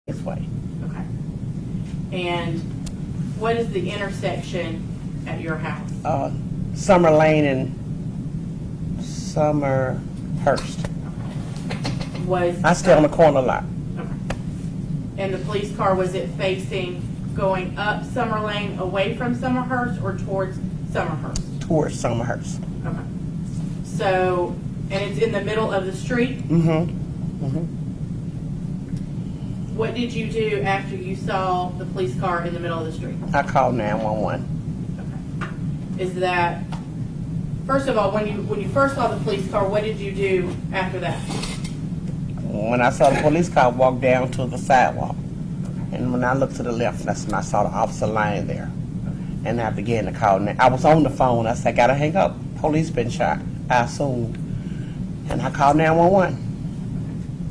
this way. Okay. And what is the intersection at your house? Summer Lane and Summerhurst. I stay on the corner lot. Okay. And the police car, was it facing going up Summer Lane away from Summerhurst or towards Summerhurst? Towards Summerhurst. Okay. So, and it's in the middle of the street? What did you do after you saw the police car in the middle of the street? I called 911. Okay. Is that, first of all, when you first saw the police car, what did you do after that? When I saw the police car, I walked down to the sidewalk. And when I looked to the left, that's when I saw the officer lying there. And I began to call. I was on the phone. I said, I gotta hang up. Police been shot, I assume. And I called 911.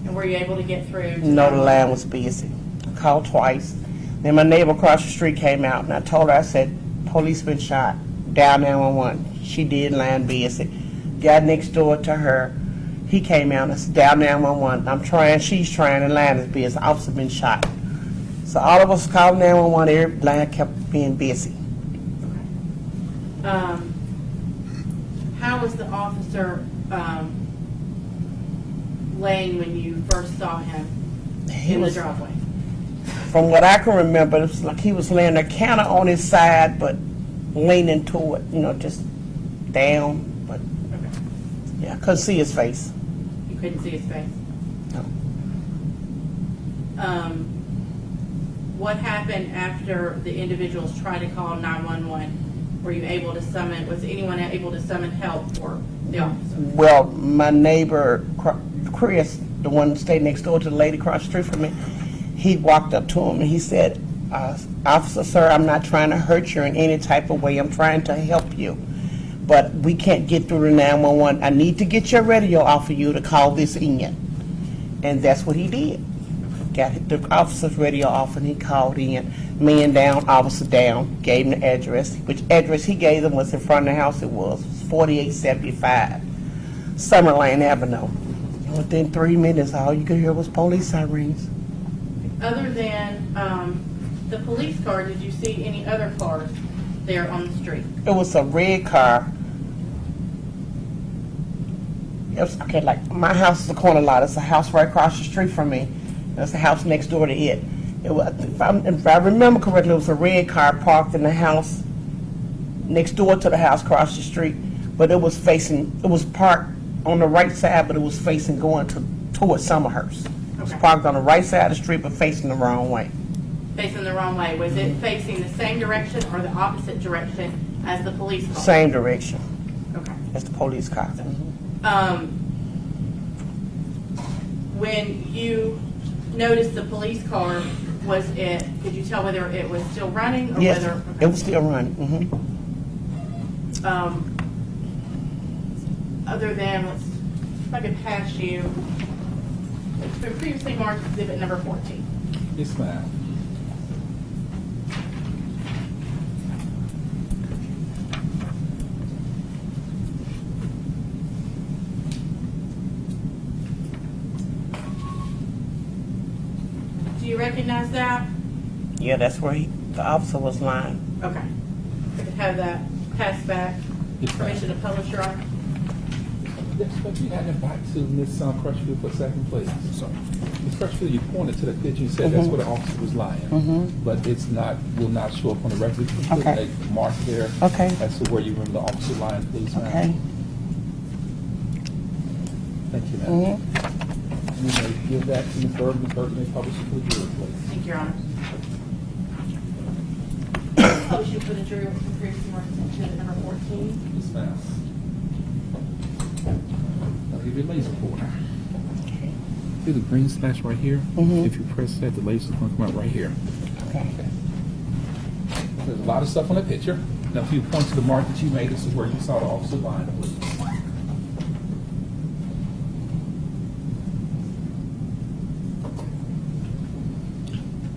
And were you able to get through? No, the line was busy. I called twice. Then my neighbor across the street came out, and I told her, I said, police been shot. Down 911. She did, line busy. Guy next door to her, he came out and I said, down 911. She's trying, the line is busy. Officer been shot. So all of us called 911, every line kept being busy. How was the officer laying when you first saw him in the driveway? From what I can remember, it was like he was laying there kind of on his side, but leaning toward, just down. But yeah, I couldn't see his face. You couldn't see his face? No. What happened after the individuals tried to call 911? Were you able to summon, was anyone able to summon help for the officer? Well, my neighbor, Chris, the one that stayed next door to the lady across the street from me, he walked up to him and he said, officer, sir, I'm not trying to hurt you in any type of way. I'm trying to help you. But we can't get through to 911. I need to get your radio off of you to call this in. And that's what he did. Got the officer's radio off and he called in. Man down, officer down, gave him the address. Which address he gave them was in front of the house. It was 4875 Summer Lane Avenue. Within 3 minutes, all you could hear was police sirens. Other than the police car, did you see any other cars there on the street? It was a red car. It was, okay, like my house is a corner lot. It's a house right across the street from me. That's the house next door to it. It was, if I remember correctly, it was a red car parked in the house next door to the house across the street. But it was parked on the right side, but it was facing going towards Summerhurst. It was parked on the right side of the street, but facing the wrong way. Facing the wrong way. Was it facing the same direction or the opposite direction as the police car? Same direction. Okay. As the police car. When you noticed the police car, could you tell whether it was still running or Yes, whether? Okay. it was still running. Other than, if I could pass you, it's been previously marked exhibit number 14. Yes, ma'am. Do you recognize that? Yeah, that's where the officer was lying. Okay. I could have that passed back. Yes, ma'am. Permission to publish, Your Honor. Yes, but you had it back to Ms. Crutchfield for a second, please. Sorry. Ms. Crutchfield, you pointed to the picture and said that's where the officer was lying. But will not show up on the record. Can you put a mark there as to where you remember the officer lying, please, ma'am? Okay. Thank you, ma'am. You may give that to Ms. Berg. Ms. Berg may publish it for the jury, please. Thank you, Your Honor. Publish it for the jury with previously marked exhibit number 14. Yes, ma'am. I'll give you a laser pointer. See the green slash right here? If you press that, the laser's going to come out right here. Okay. There's a lot of stuff on the picture. Now, if you point to the mark that you made, this is where you saw the officer lying, please.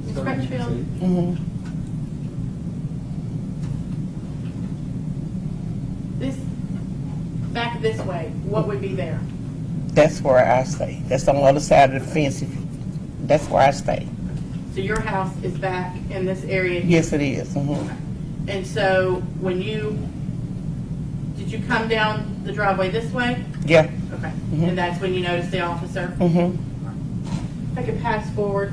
Ms. Crutchfield? Back this way, what would be there? That's where I stay. That's on the other side of the fence. That's where I stay. So your house is back in this area? Yes, it is. Mhm. And so did you come down the driveway this way? Yeah. Okay. Mhm. And that's when you noticed the officer? Mhm. If I could pass forward.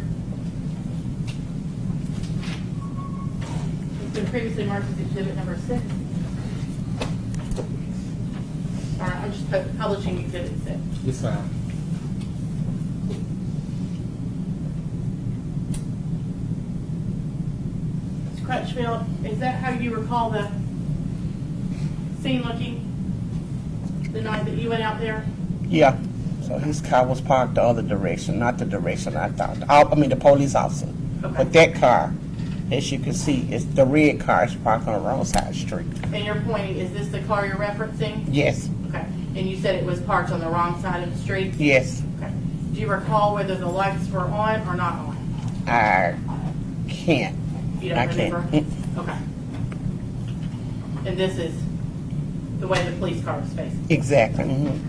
It's been previously marked as exhibit number 6. All right, I'm just publishing exhibit 6. Yes, ma'am. Ms. Crutchfield, is that how you recall the scene looking the night that you went out there? Yeah. So his car was parked the other direction, not the direction I thought. I mean, the police officer. Okay. But that car, as you can see, is the red car is parked on the wrong side of the street. And you're pointing, is this the car you're referencing? Yes. Okay. And you said it was parked on the wrong side of the street? Yes. Okay. Do you recall whether the lights were on or not on? I can't. You don't I can't. remember? Okay. And this is the way the police car was facing? Exactly. Mhm.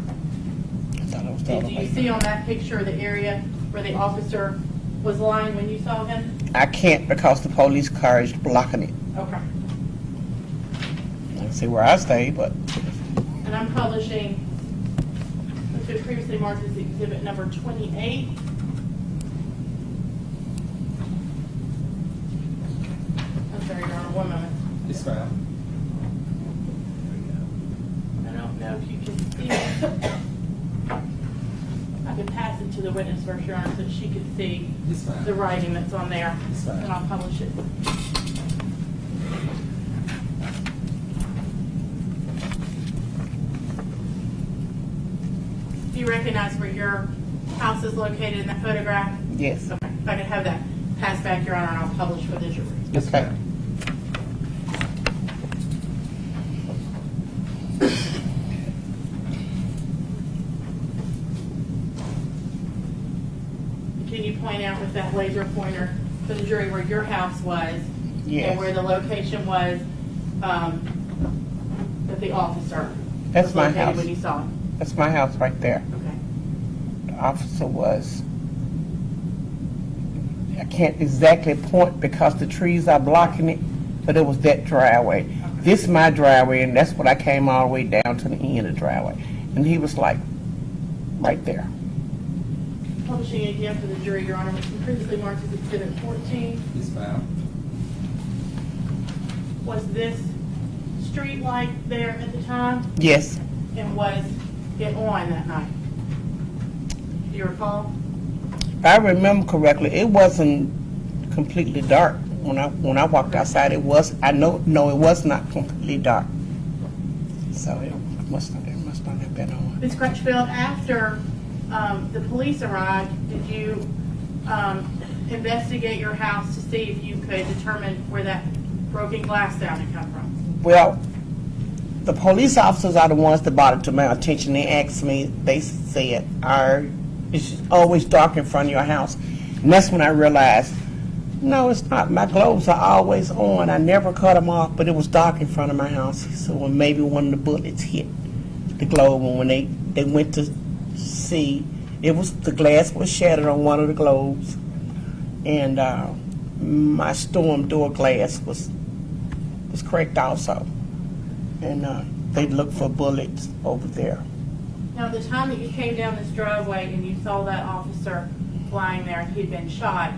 I thought it was the And other do you way. see on that picture the area where the officer was lying when you saw him? I can't because the police car is blocking it. Okay. I can see where I stay, but And I'm publishing what's been previously marked as exhibit number 28. I'm sorry, Your Honor, one moment. Yes, ma'am. I don't know if you can see it. I can pass it to the witness first, Your Honor, so that she can see Yes, ma'am. the writing that's on there, Yes, ma'am. and I'll publish it. Do you recognize where your house is located in that photograph? yes. Okay, if I could have that passed back, Your Honor, and I'll publish for the jury. Yes, Okay. ma'am. Can you point out with that laser pointer for the jury where your house was? Yes. And where the location was of the officer? That's was my located house. When you saw him? That's my house right there. Okay. The officer was, I can't exactly point because the trees are blocking it, but it was that driveway. This is my driveway, and that's what I came all the way down to the end of the driveway. And he was like, right there. Publishing again for the jury, Your Honor, which was previously marked as exhibit 14. Yes, ma'am. Was this street light there at the time? Yes. And was it on that night? Do you recall? If I remember correctly, it wasn't completely dark. When I walked outside, it was, no, it was not completely dark. So it must not have been on. Ms. Crutchfield, after the police arrived, did you investigate your house to see if you could determine where that broken glass sound had come from? Well, the police officers are the ones that brought it to my attention. They asked me, they said, it's always dark in front of your house. And that's when I realized, no, it's not. My globes are always on. I never cut them off, but it was dark in front of my house. So when maybe one of the bullets hit the globe, and when they went to see, the glass was shattered on one of the globes, and my storm door glass was cracked also, and they looked for bullets over there. Now, at the time that you came down this driveway and you saw that officer lying there and he'd been shot,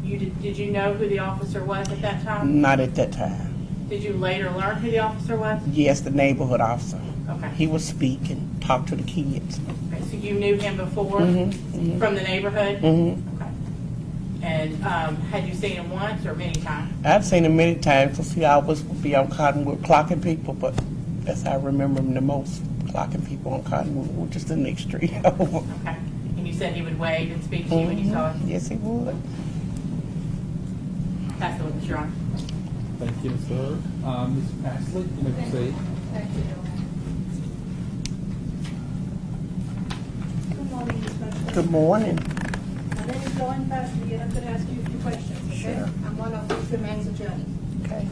did you know who the officer was at that time? Not at that time. Did you later learn who the officer was? Yes, the neighborhood officer. Okay. He would speak and talk to the kids. Okay, so you knew him before Mhm. from the neighborhood? Mhm. Okay. And had you seen him once or many times? I've seen him many times because he always would be on Cottonwood clocking people, but that's how I remember him the most, clocking people on Cottonwood, which is the next street over. Okay. And you said he would wave and speak to you when you saw him? Yes, he would. That's the witness, Your Honor. Thank you, Ms. Berg. Ms. Ashley, you may proceed. Thank you. Good morning, Ms. Crutchfield. Good morning. My name is Lauren Pashley, and I'm going to ask you a few questions, okay? Sure. I'm one of the Tremaine's attorneys. Okay.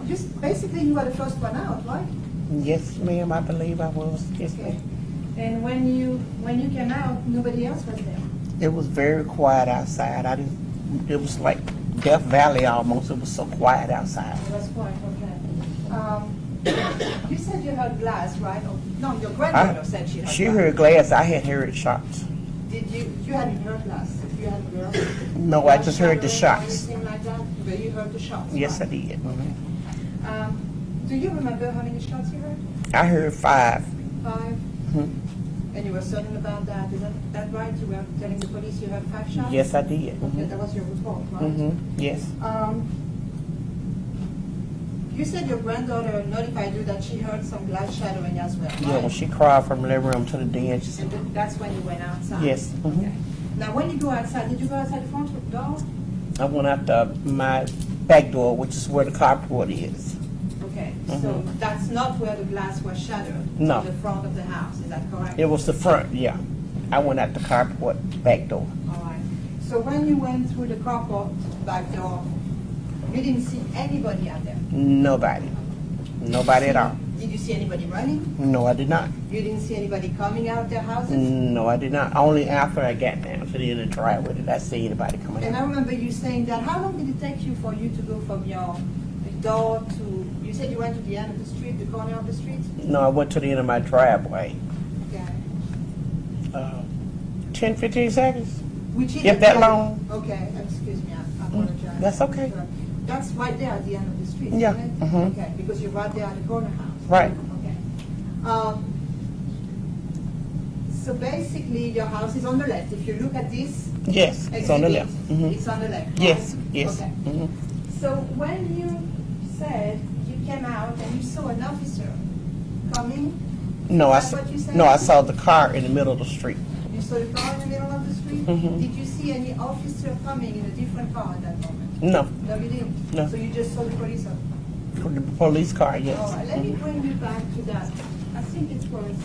Just basically, you were the first one out, right? Yes, ma'am, I believe I was. Yes, Okay. ma'am. And when you came out, nobody else was there. It was very quiet outside. I didn't it was like Death Valley almost. It was so quiet outside. It was quiet, okay. You said you heard glass, right? Oh, no, your I- granddaughter said she heard glass. She heard glass. I had heard shots. Did you hadn't heard glass? You hadn't heard? No, I just heard the Shattering or shots. anything like that? But you heard the shots? Yes, I right? did. Do you remember how many shots you heard? I heard 5. 5? Mhm. And you were certain about that? Is that right? You were telling the police you heard 5 shots? Yes, I did. Okay, that was your report, right? Yes. You said your granddaughter notified you that she heard some glass shattering as well, Yeah, when right? she cried from the living room to the den, she said, That's when you went outside? yes. Okay. Now, when you go outside, did you go outside the front door? I went out my back door, which is where the carport is. Okay, so that's not where the glass was shattered? No. In the front of the house, is that correct? It was the front, yeah. I went out the carport back door. All right. So when you went through the carport back door, you didn't see anybody out there? Nobody. Nobody at all. Did you see anybody running? No, I did not. You didn't see anybody coming out their houses? No, I did not. Only after I got down to the end of the driveway did I see anybody coming And I out. remember you saying that. How long did it take you for you to go from your door to, you said you went to the end of the street, the corner of the street? No, I went to the end of my driveway. Okay. 10, 15 seconds? Which is If at that the- long. Okay, excuse me, I apologize. That's okay. Sure. That's right there at the end of the street, Yeah, isn't it? mhm. Okay, because you're right there at the corner house. Right. Okay. So basically, your house is on the left. If you look at this Yes, it's on the exhibit, left. Mhm. it's on the left. right? Yes, yes. Okay. Mhm. So when you said you came out and you saw an officer coming, No, I Is that saw, what you said? no, I saw the car in the middle of the street. you saw the car in the middle of the street? Mhm. Did you see any officer coming in a different car at that moment? No, No, you didn't? No. So you just saw the police officer? the police car, All yes. right, let me bring you back to that. I think it was,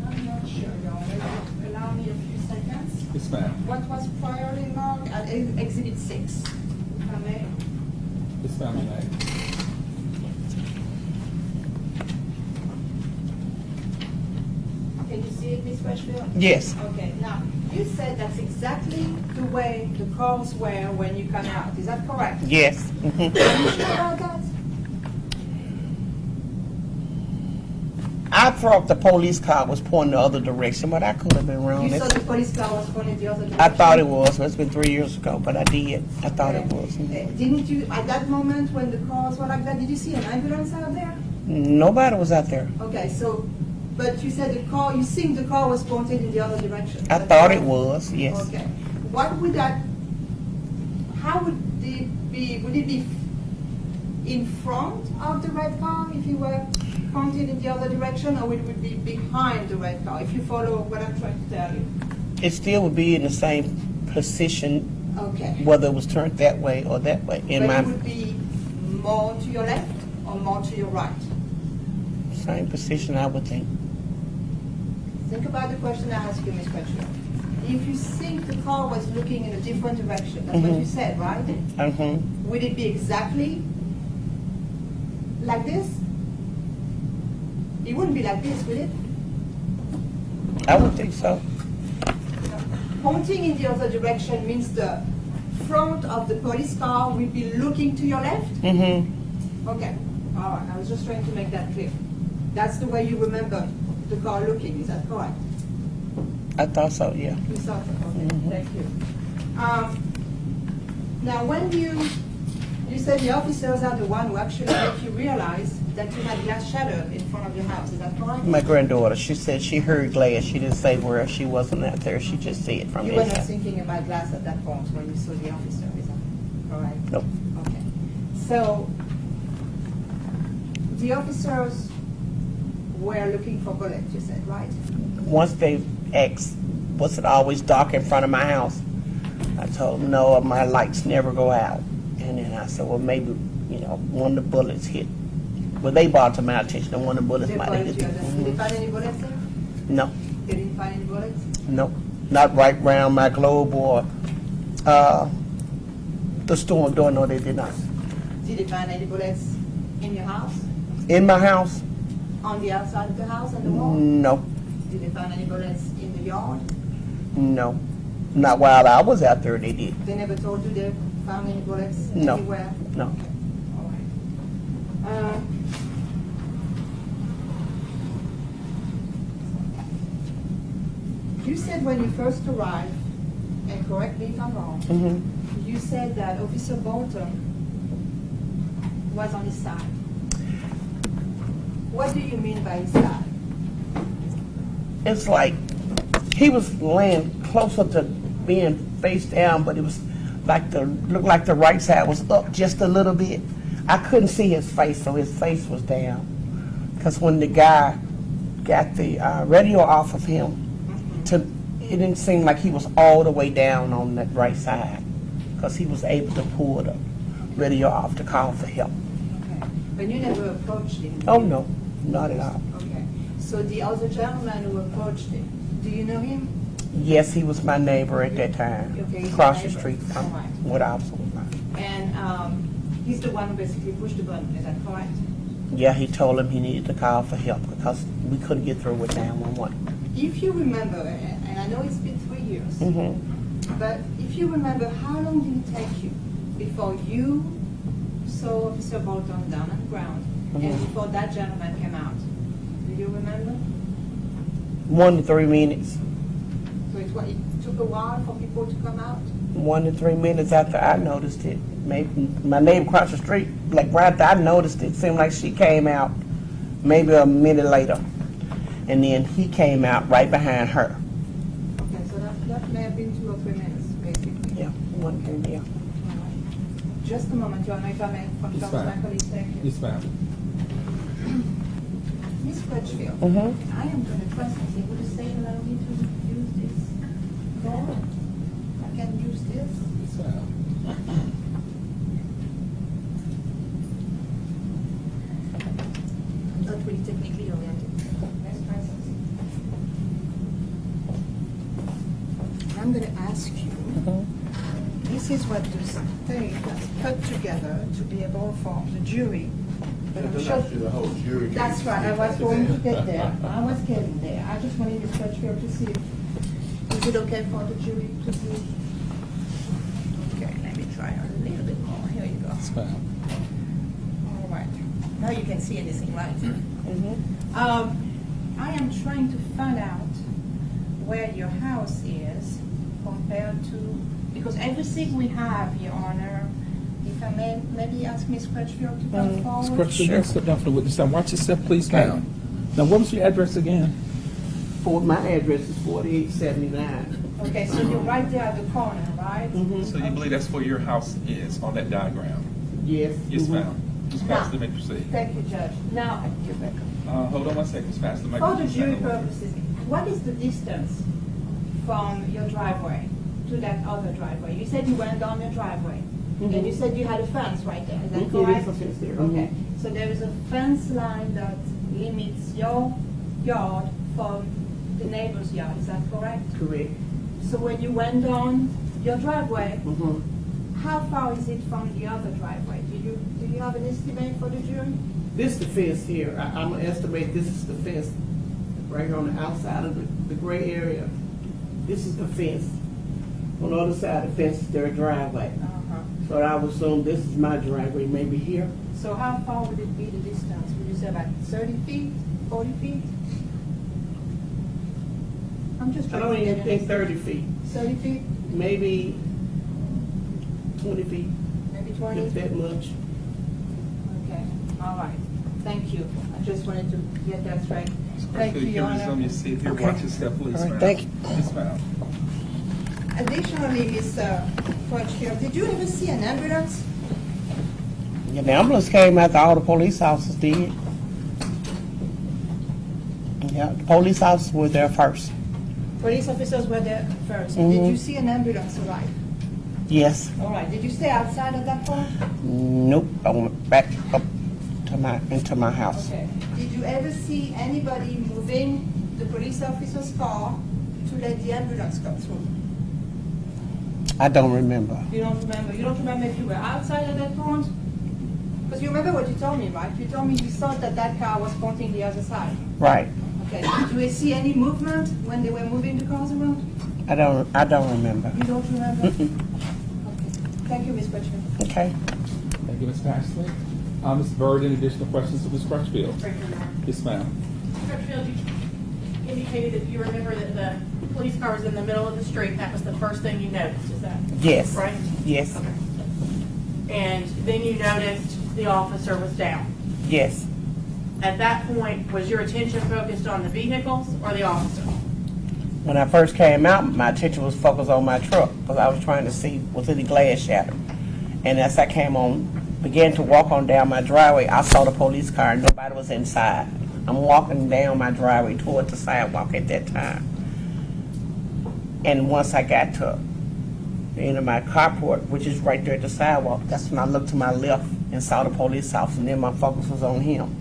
I'm not sure, y'all. Allow me a few seconds. Yes, ma'am. What was priorly marked at Exhibit 6, if I may? Yes, ma'am, you may. Can you see it, Ms. Freshfield? Yes, Okay, now, you said that's exactly the way the cars were when you come out. Is that correct? yes. Mhm. Are you sure about that? I thought the police car was pointing the other direction, but I could have been wrong. You saw It's- the police car was pointed the other direction? I thought it was, but it's been 3 years ago, but I did. I thought it was. Didn't you, at that moment when the cars were like that, did you see an ambulance out there? Nobody was out there. Okay, so, but you said the car, you think the car was pointed in the other direction? I thought it was, yes. Okay. What would that, how would it be in front of the red car if you were pointed in the other direction, or it would be behind the red car, if you follow what I'm trying to tell you? It still would be in the same position, Okay. whether it was turned that way or that way. In But my it would be more to your left or more to your right? same position, I would think. Think about the question I asked you, Ms. Crutchfield. If you think the car was looking in a different direction, that's what you said, right? Would it be exactly like this? It wouldn't be like this, would it? I would think so. Pointing in the other direction means the front of the police car will be looking to your left? Mm-hmm. Okay, all right, I was just trying to make that clear. That's the way you remember the car looking, is that correct? I thought so, yeah. You saw it, okay, thank you. Now, when you said the officers are the one who actually make you realize that you had glass shattered in front of your house, is that correct? My granddaughter, she said she heard glass. She didn't say where. She wasn't out there. She just see it from You the were not inside. thinking about glass at that point when you saw the officer, is that correct? Nope. Okay. So, the officers were looking for bullets, you said, right? Once they asked, was it always dark in front of my house? I told them, no, my lights never go out. And then I said, well, maybe, one of the bullets hit. Well, they brought to my attention that one of the bullets They might have followed hit. you. Did they find any bullets there? No, They didn't find any bullets? no, not right around my globe or the storm door. No, they did not. Did they find any bullets in your house? In my house? On the outside of the house and the wall? No, Did they find any bullets in the yard? no. Not while I was out there, they did. They never told you they found any bullets No. anywhere? No. All right. You said when you first arrived, and correct me if I'm wrong, Hmm. you said that Officer Bolton was on his side. What do you mean by his side? It's like he was laying closer to being face down, but it was like looked like the right side was up just a little bit. I couldn't see his face, so his face was down. Because when the guy got the radio off of him, it didn't seem like he was all the way down on that right side, because he was able to pull the radio off to call for help. Okay. But you never approached him? Oh no, not at all. Okay. So the other gentleman who approached him, do you know him? Yes, he was my neighbor at that time, Okay, he's across your the neighbor. street from All right. what I was with. And he's the one who basically pushed the button, is that correct? Yeah, he told him he needed to call for help because we couldn't get through with 911. If you remember, and I know it's been 3 years, Mm-hmm. but if you remember, how long did it take you before you saw Officer Bolton down on the ground and Mhm. before that gentleman came out? Do you remember? 1 to 3 minutes. So it took a while for people to come out? 1 to 3 minutes after I noticed it. Maybe my neighbor across the street, like right after I noticed it, seemed like she came out maybe a minute later. And then he came out right behind her. Okay, so that may have been 2 or 3 minutes, basically. Yeah, one came down. All right. Just a moment, Your Honor, if I may, from It's Dr. fine. McAuley, thank you. Yes, ma'am. Miss Crutchfield, Mm-hmm. I am going to try something. Would you say allow me to use this door? I can use this. Yes, ma'am. I'm not really technically oriented. Let's try something. I'm going to ask you, this is what the state has put together to be able for the jury. But I'm sure The whole jury. that's right, I was going to get there. I was getting there. I just wanted Ms. Crutchfield to see is it okay for the jury to see? Okay, let me try a little bit more. Here you go. Yes, ma'am. All right. Now you can see anything, right? Mm-hmm. I am trying to find out where your house is compared to, because everything we have, Your Honor, if I may maybe ask Ms. Crutchfield to come Ms. forward. Crutchfield, Sure. let's step down for the witness stand. Watch yourself, please, now. Now, what was your address again? My address is 4879. Okay, so you're right there at the corner, right? Mm-hmm. So you believe that's where your house is, on that diagram? Yes. Yes, mhm. ma'am. Ms. Pastor, may proceed. Thank you, Judge. Now, Get back up. Hold on one second, Ms. Pastor. for the jury purposes, what is the distance from your driveway to that other driveway? You said you went down your driveway, and you said you had a fence right there, is that Mhm, it correct? is a fence there, Okay, mhm. so there is a fence line that limits your yard from the neighbor's yard, is that correct? Correct. So when you went down your driveway, Mm-hmm. how far is it from the other driveway? Do you have an estimate for the jury? This is the fence here. I'm gonna estimate this is the fence right here on the outside of the gray area. This is the fence. On the other side of the fence is their driveway. So I would assume this is my driveway, maybe here. So how far would it be the distance? Would you say about 30 feet, 40 feet? I'm just I trying don't to get even think an 30 feet, 30 feet, maybe 20 feet, maybe 20? if that much. Okay, all right. Thank you. I just wanted to get that straight. Thank you, Your Resume Honor. your seat here. Okay. Watch yourself, please, All right, ma'am. thank you. Yes, ma'am. Additionally, Ms. Crutchfield, did you ever see an ambulance? Yeah, the ambulance came after all the police officers did. Yeah, the police officers were there first. Police officers were there first. Mhm. Did you see an ambulance arrive? Yes. All right. Did you stay outside at that point? Nope. I went back up to into my house. Okay. Did you ever see anybody moving the police officer's car to let the ambulance come through? I don't remember. You don't remember? You don't remember if you were outside at that point? Because you remember what you told me, right? You told me you thought that that car was pointing the other side. Right. Okay. Did you see any movement when they were moving the cars around? I don't remember. You don't remember? Okay. Thank you, Ms. Crutchfield. Okay. Thank you, Ms. Paxley. Ms. Bird, any additional questions of Ms. Crutchfield? Yes, ma'am. Crutchfield, you indicated that you remember that the police car was in the middle of the street. That was the first thing you noticed, is that Yes. right? Yes. Okay. And then you noticed the officer was down. Yes. At that point, was your attention focused on the vehicles or the officer? When I first came out, my attention was focused on my truck because I was trying to see was any glass shattered. And as I began to walk on down my driveway, I saw the police car and nobody was inside. I'm walking down my driveway toward the sidewalk at that time. And once I got to the end of my carport, which is right there at the sidewalk, that's when I looked to my left and saw the police officer, and then my focus was on him.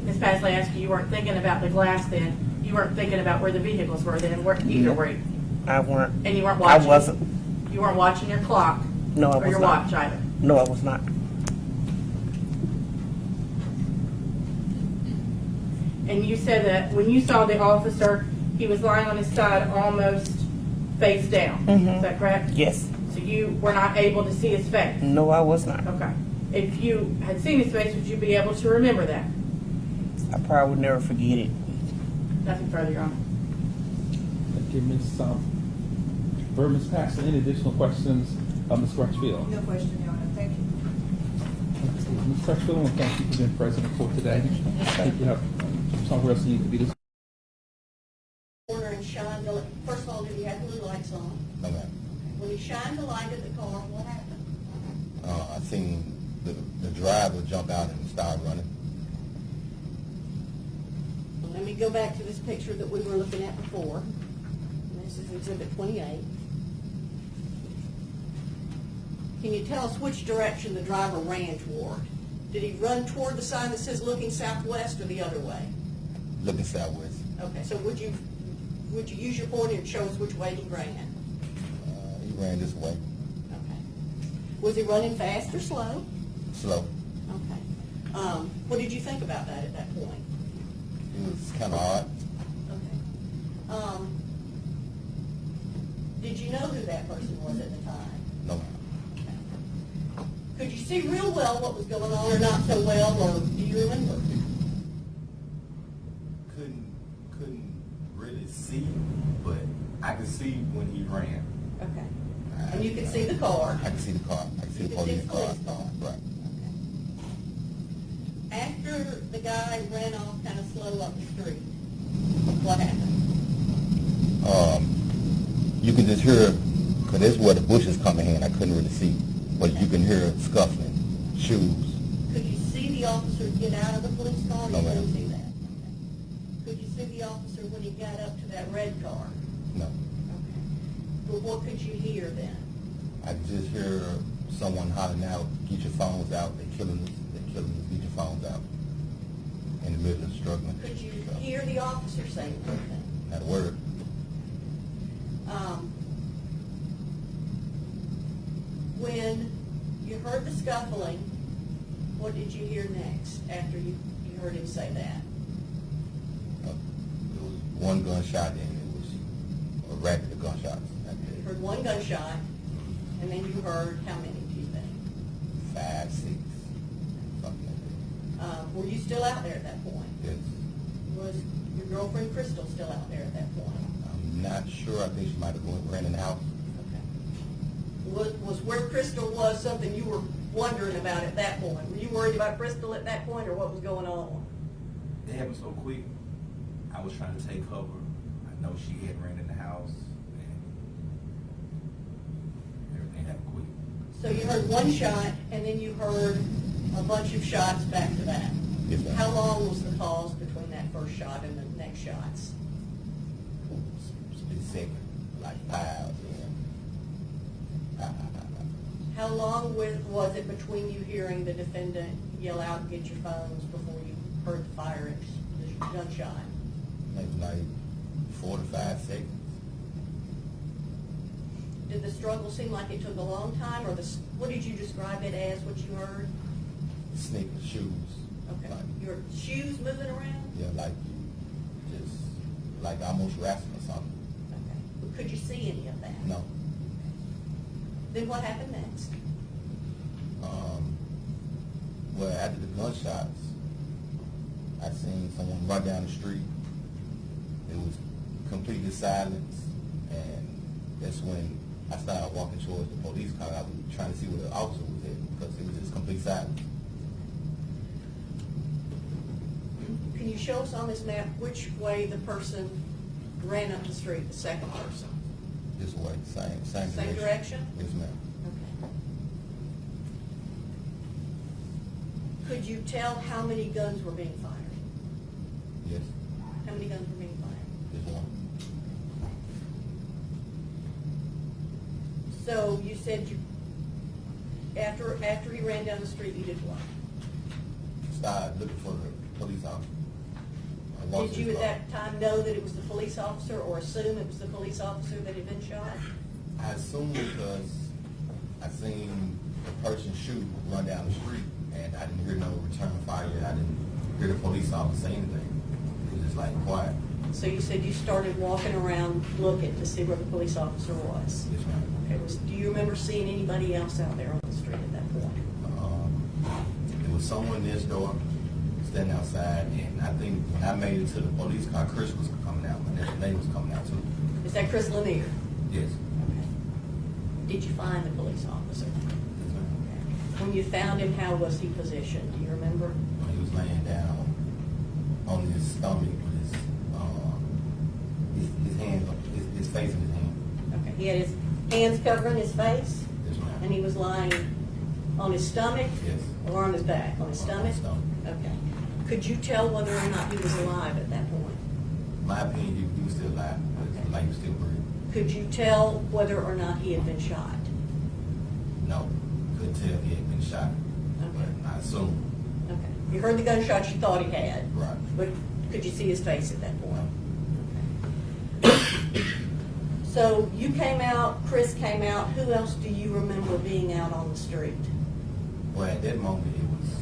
Ms. Pasley asked you weren't thinking about the glass then. You weren't thinking about where the vehicles were then, either were you? I weren't. And you weren't watching? I wasn't. You weren't watching your clock? No, I was Or your not. watch either? No, I was not. And you said that when you saw the officer, he was lying on his side almost face down. Is that correct? Yes. So you were not able to see his face? No, I was not. Okay. If you had seen his face, would you be able to remember that? I probably would never forget it. Nothing further, Your Honor. Thank you, Ms. Bird. Ms. Paxley, any additional questions of Ms. Crutchfield? No question, Your Honor. Thank you. Ms. Crutchfield, I want to thank you for being present in court today. I think you have somewhere else you need to be. Corner and shined the, first of all, did he have blue lights on? No, ma'am. When he shined the light at the car, what happened? I seen the driver jump out and start running. Well, let me go back to this picture that we were looking at before. And this is Exhibit 28. Can you tell us which direction the driver ran toward? Did he run toward the sign that says looking southwest or the other way? Looking southwest. Okay, so would you use your pointer and show us which way he ran? He ran this way, Okay. Was he running fast or slow? slow. Okay. What did you think about that at that point? It was kind of odd. Okay. Did you know who that person was at the time? No, ma'am. Could you see real well what was going on or not so well, or do you remember? Couldn't really see, but I could see when he ran. Okay. And you could see the car? I can see the car. I can see You the could see police the car. police car. Right. Okay. After the guy ran off kind of slow up the street, what happened? You can just hear, because that's where the bushes coming in. I couldn't really see, but you can hear scuffling, shoes. Could you see the officer get out of the police car? No, You couldn't ma'am. see that? Okay. Could you see the officer when he got up to that red car? No. Okay. Well, what could you hear then? I could just hear someone hollering out, "Get your phones out! They're killing us! They're killing us! Get your phones out!" In the middle of struggling. Could you So, hear the officer say anything? not a word. When you heard the scuffling, what did you hear next after you heard him say that? It was one gunshot and it was a racket of gunshots. You heard one gunshot, and then you heard how many, do you think? 5, 6, something like that. Were you still out there at that point? Yes. Was your girlfriend Crystal still out there at that point? I'm not sure. I think she might have ran in the house. Okay. Was where Crystal was something you were wondering about at that point? Were you worried about Crystal at that point, or what was going on? It happened so quick. I was trying to take cover. I know she had ran in the house, and everything happened quick. So you heard one shot, and then you heard a bunch of shots back to that. Yes, ma'am. How long was the pause between that first shot and the next shots? Split second, like 5. How long was it between you hearing the defendant yell out, "Get your phones," before you heard the firing, the gunshot? Maybe like 4 to 5 seconds. Did the struggle seem like it took a long time, or what did you describe it as, what you heard? Sneakers, shoes. Okay. Like, Your shoes moving around? yeah, like just like almost wrestling or something. Okay. Could you see any of that? No. Then what happened next? Well, after the gunshots, I seen someone run down the street. It was completely silence, and that's when I started walking towards the police car. I was trying to see where the officer was at because it was just complete silence. Can you show us on this map which way the person ran up the street, the second person? This way, same Same direction? Yes, ma'am. Okay. Could you tell how many guns were being fired? Yes, How many guns were being fired? just one. So you said you, after he ran down the street, you did what? Started looking for the police officer. I walked Did you his at car. that time know that it was the police officer or assume it was the police officer that had been shot? I assumed because I seen the person shoot run down the street, and I didn't hear no return fire. I didn't hear the police officer say anything. It was just like quiet. So you said you started walking around looking to see where the police officer was? Yes, ma'am. Okay, do you remember seeing anybody else out there on the street at that point? There was someone next door standing outside, and I think when I made it to the police car, Chris was coming out. My next name was coming out too. Is that Chris Lanier? Yes. Okay. Did you find the police officer? Yes, ma'am. When you found him, how was he positioned? Do you remember? He was laying down on his stomach with his hands, his face in his hand. Okay, he had his hands covering his face, Yes, ma'am. and he was lying on his stomach? Yes. Or on his back? On his On stomach? his stomach. Okay. Could you tell whether or not he was alive at that point? In my opinion, he was still alive, but Okay. like he was still breathing. Could you tell whether or not he had been shot? No, couldn't tell he had been shot. Okay. But I assumed. Okay. You heard the gunshots you thought he had? Right. But could you see his face at that point? Okay. So you came out, Chris came out. Who else do you remember being out on the street? Well, at that moment, it was.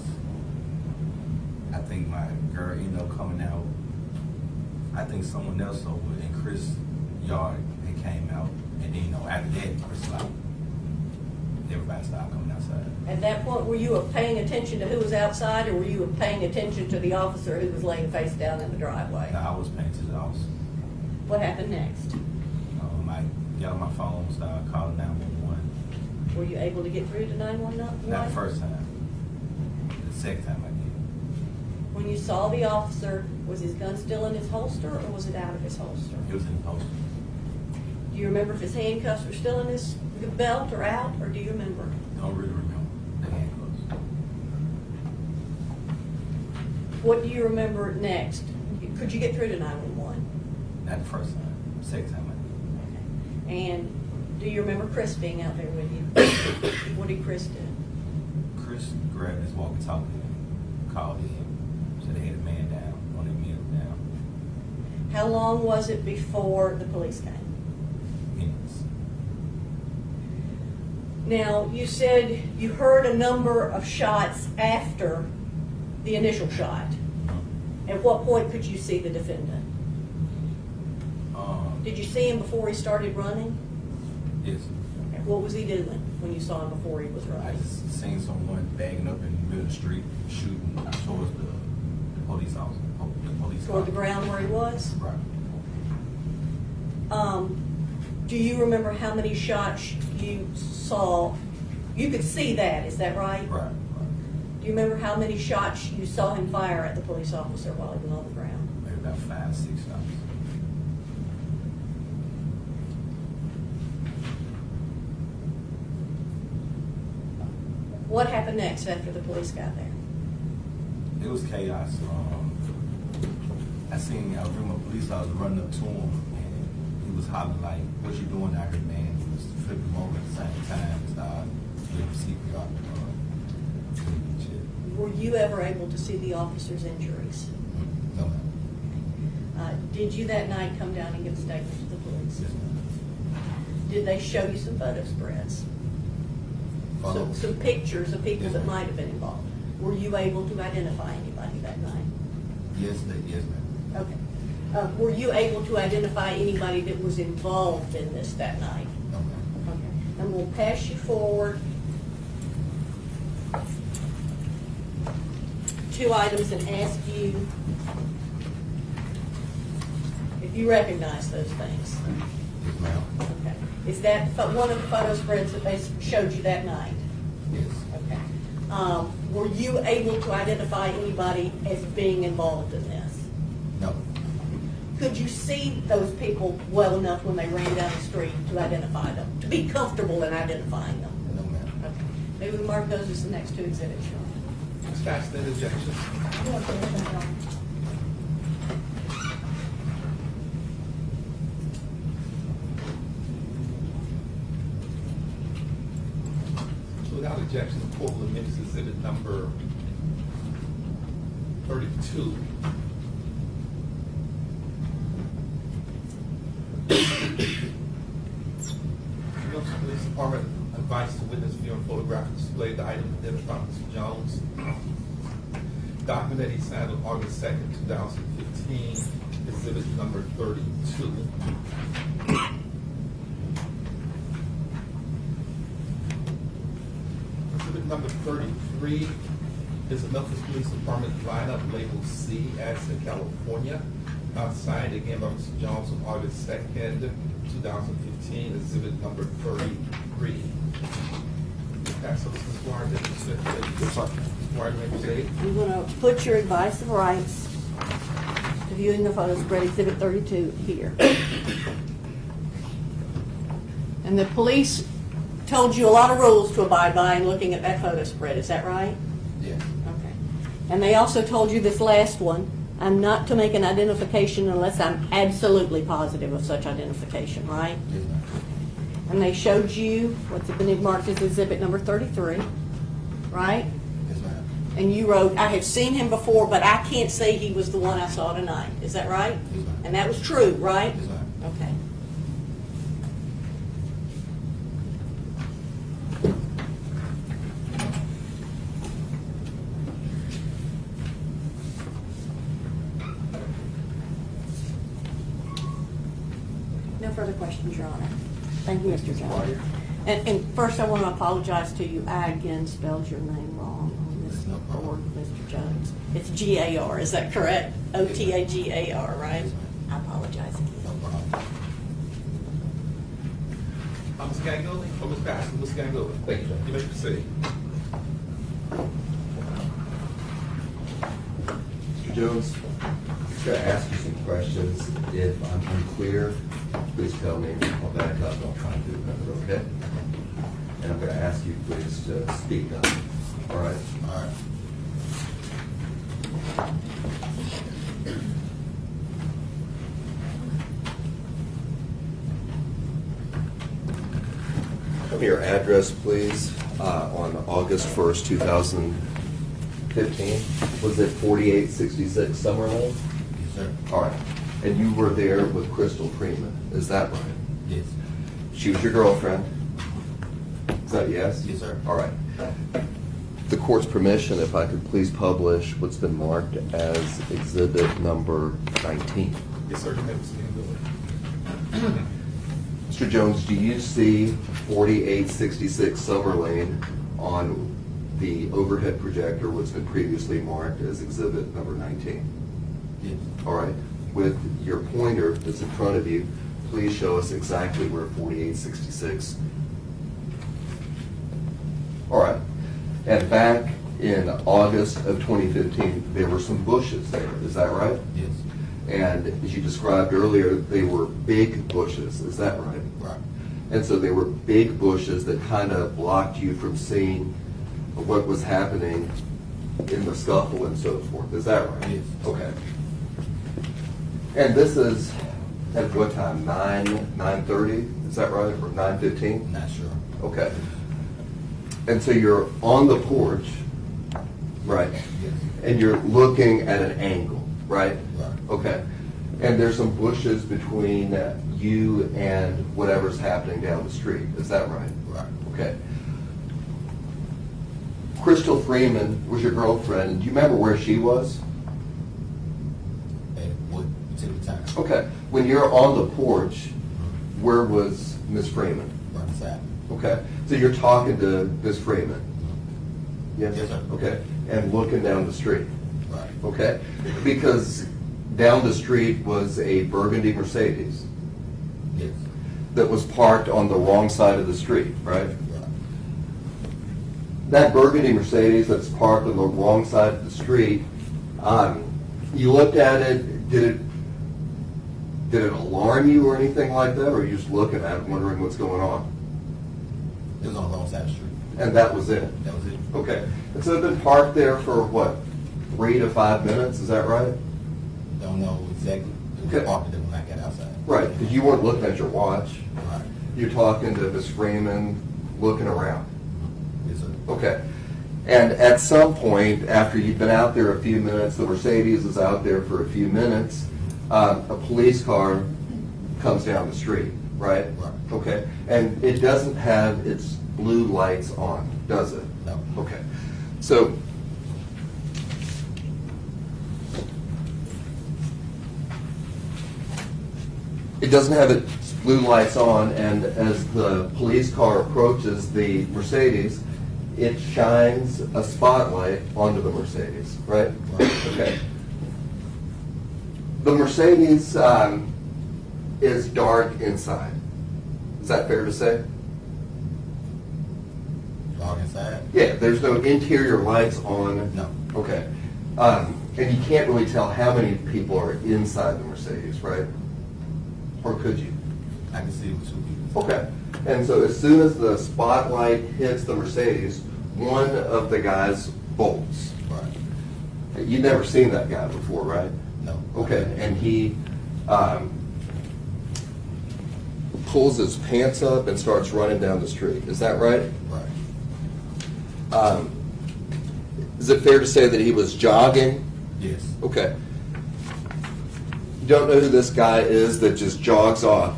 I think my girl, coming out. I think someone else over in Chris' yard, they came out, and then, after that, Chris left. Everybody started coming outside. At that point, were you paying attention to who was outside, or were you paying attention to the officer who was laying face down in the driveway? Now, I was paying to the officer. What happened next? I got on my phone, started calling 911. Were you able to get through to 911? Not the first time. The second time I did. When you saw the officer, was his gun still in his holster, or was it out of his holster? It was in the post. Do you remember if his handcuffs were still in his belt or out, or do you remember? Don't really remember the handcuffs. What do you remember next? Could you get through to 911? Not the first time. The second time I did. And do you remember Chris being out there with you? What did Chris do? Chris grabbed his walkie-talkie and called in. Said they had a man down, on their meal down. How long was it before the police came? Minutes. Now, you said you heard a number of shots after the initial shot. At what point could you see the defendant? Did you see him before he started running? Yes. What was he doing when you saw him before he was I running? just seen someone bagging up in the middle of the street, shooting towards the police officer. The police Toward the officer. ground where he was? Right. Do you remember how many shots you saw? You could see that, is that right? Right. Do you remember how many shots you saw him fire at the police officer while he was on the ground? Maybe about 5, 6 shots. What happened next after the police got there? It was chaos. I remember a police officer running up to him, and he was hollering like, "What you doing out here, man?" He was flipping him over at the same time and started doing CPR. Were you ever able to see the officer's injuries? No, ma'am. Did you that night come down and give a statement to the police? Yes, ma'am. Did they show you some photo spreads? Some pictures of people Yes, that ma'am. might have been involved? Were you able to identify anybody that night? Yes, ma'am. Okay. Were you able to identify anybody that was involved in this that night? Okay. Okay. And we'll pass you forward 2 items and ask you if you recognize those things. Yes, ma'am. Okay. Is that one of the photo spreads that they showed you that night? Yes. Okay. Were you able to identify anybody as being involved in this? No. Could you see those people well enough when they ran down the street to identify them, to be comfortable in identifying them? No, ma'am. Okay. Maybe we mark those as the next 2 exhibits, Sean. Ms. Paxton, objection. So without objection, the court will admit exhibit number 32. New York Police Department advice to witness view and photographic display the item identified Mr. Jones. Document that he signed on August 2nd, 2015, exhibit number 32. Exhibit number 33 is the Memphis Police Department lineup labeled C, Addison, California. Signed again by Mr. Jones on August 2nd, 2015, exhibit number 33. Pass those to Ms. Ward, Ms. Smith, please. Ms. Ward, may proceed. I'm going to put your advice of rights to viewing the photo spread exhibit 32 here. And the police told you a lot of rules to abide by in looking at that photo spread, is that right? Yes. Okay. And they also told you this last one, I'm not to make an identification unless I'm absolutely positive of such identification, right? Yes, ma'am. And they showed you what's been marked as exhibit number 33, right? Yes, ma'am. And you wrote, I have seen him before, but I can't say he was the one I saw tonight. Is that right? Yes, ma'am. And that was true, right? Yes, ma'am. Okay. No further questions, Your Honor. Thank you, Mr. Jones. And first, I want to apologize to you. I again spelled your name wrong on this No problem. board, Mr. Jones. It's G-A-R, is that correct? O-T-A-G-A-R, right? Yes, ma'am. I apologize again. No problem. Ms. Gangoli or Ms. Paxton? Ms. Gangoli. Thank you. You may proceed. Mr. Jones, I'm going to ask you some questions. If I'm unclear, please tell me. I'll back up and I'll try and do better, okay? And I'm going to ask you please to speak up. All right? All right. Tell me your address, please, on August 1st, 2015. Was it 4866 Summer Lane? Yes, sir. All right. And you were there with Crystal Freeman, is that right? Yes. She was your girlfriend? Is that yes? Yes, sir. All right. The court's permission, if I could please publish what's been marked as exhibit number 19. Yes, sir. You may proceed. Mr. Jones, do you see 4866 Summer Lane on the overhead projector, what's been previously marked as exhibit number 19? Yes. All right. With your pointer that's in front of you, please show us exactly where 4866. All right. And back in August of 2015, there were some bushes there. Is that right? Yes. And as you described earlier, they were big bushes. Is that right? Right. And so they were big bushes that kind of blocked you from seeing what was happening in the scuffle and so forth. Is that right? Yes. Okay. And this is at what time? 9:30? Is that right? Or 9:15? Not sure. Okay. And so you're on the porch, right? Yes. And you're looking at an angle, right? Right. Okay. And there's some bushes between you and whatever's happening down the street. Is that right? Right. Okay. Crystal Freeman was your girlfriend. Do you remember where she was? At what particular time? Okay, when you're on the porch, where was Miss Freeman? Right beside me. Okay, so you're talking to Miss Freeman? Yes? Yes, sir. Okay, and looking down the street? Right. Okay, because down the street was a burgundy Mercedes Yes. that was parked on the wrong side of the street, right? Right. That burgundy Mercedes that's parked on the wrong side of the street, you looked at it, did it alarm you or anything like that, or are you just looking at it wondering what's going on? It was on the wrong side of the street. And that was it? That was it. Okay, and so it's been parked there for what, 3 to 5 minutes, is that right? Don't know exactly. It was Okay. parked there when I got outside. Right, because you weren't looking at your watch. Right. You're talking to Ms. Freeman, looking around. Yes, sir. Okay. And at some point, after you've been out there a few minutes, the Mercedes is out there for a few minutes, a police car comes down the street, right? Right. Okay. And it doesn't have its blue lights on, does it? No. Okay. So, it doesn't have its blue lights on, and as the police car approaches the Mercedes, it shines a spotlight onto the Mercedes, right? Right. Okay. The Mercedes is dark inside. Is that fair to say? Dog inside? Yeah, there's no interior lights on. No. Okay. And you can't really tell how many people are inside the Mercedes, right? Or could you? I can see it with 2 people. Okay. And so as soon as the spotlight hits the Mercedes, one of the guys bolts. Right. You've never seen that guy before, right? No. Okay. And he pulls his pants up and starts running down the street. Is that right? Right. Is it fair to say that he was jogging? Yes. Okay. You don't know who this guy is that just jogs off.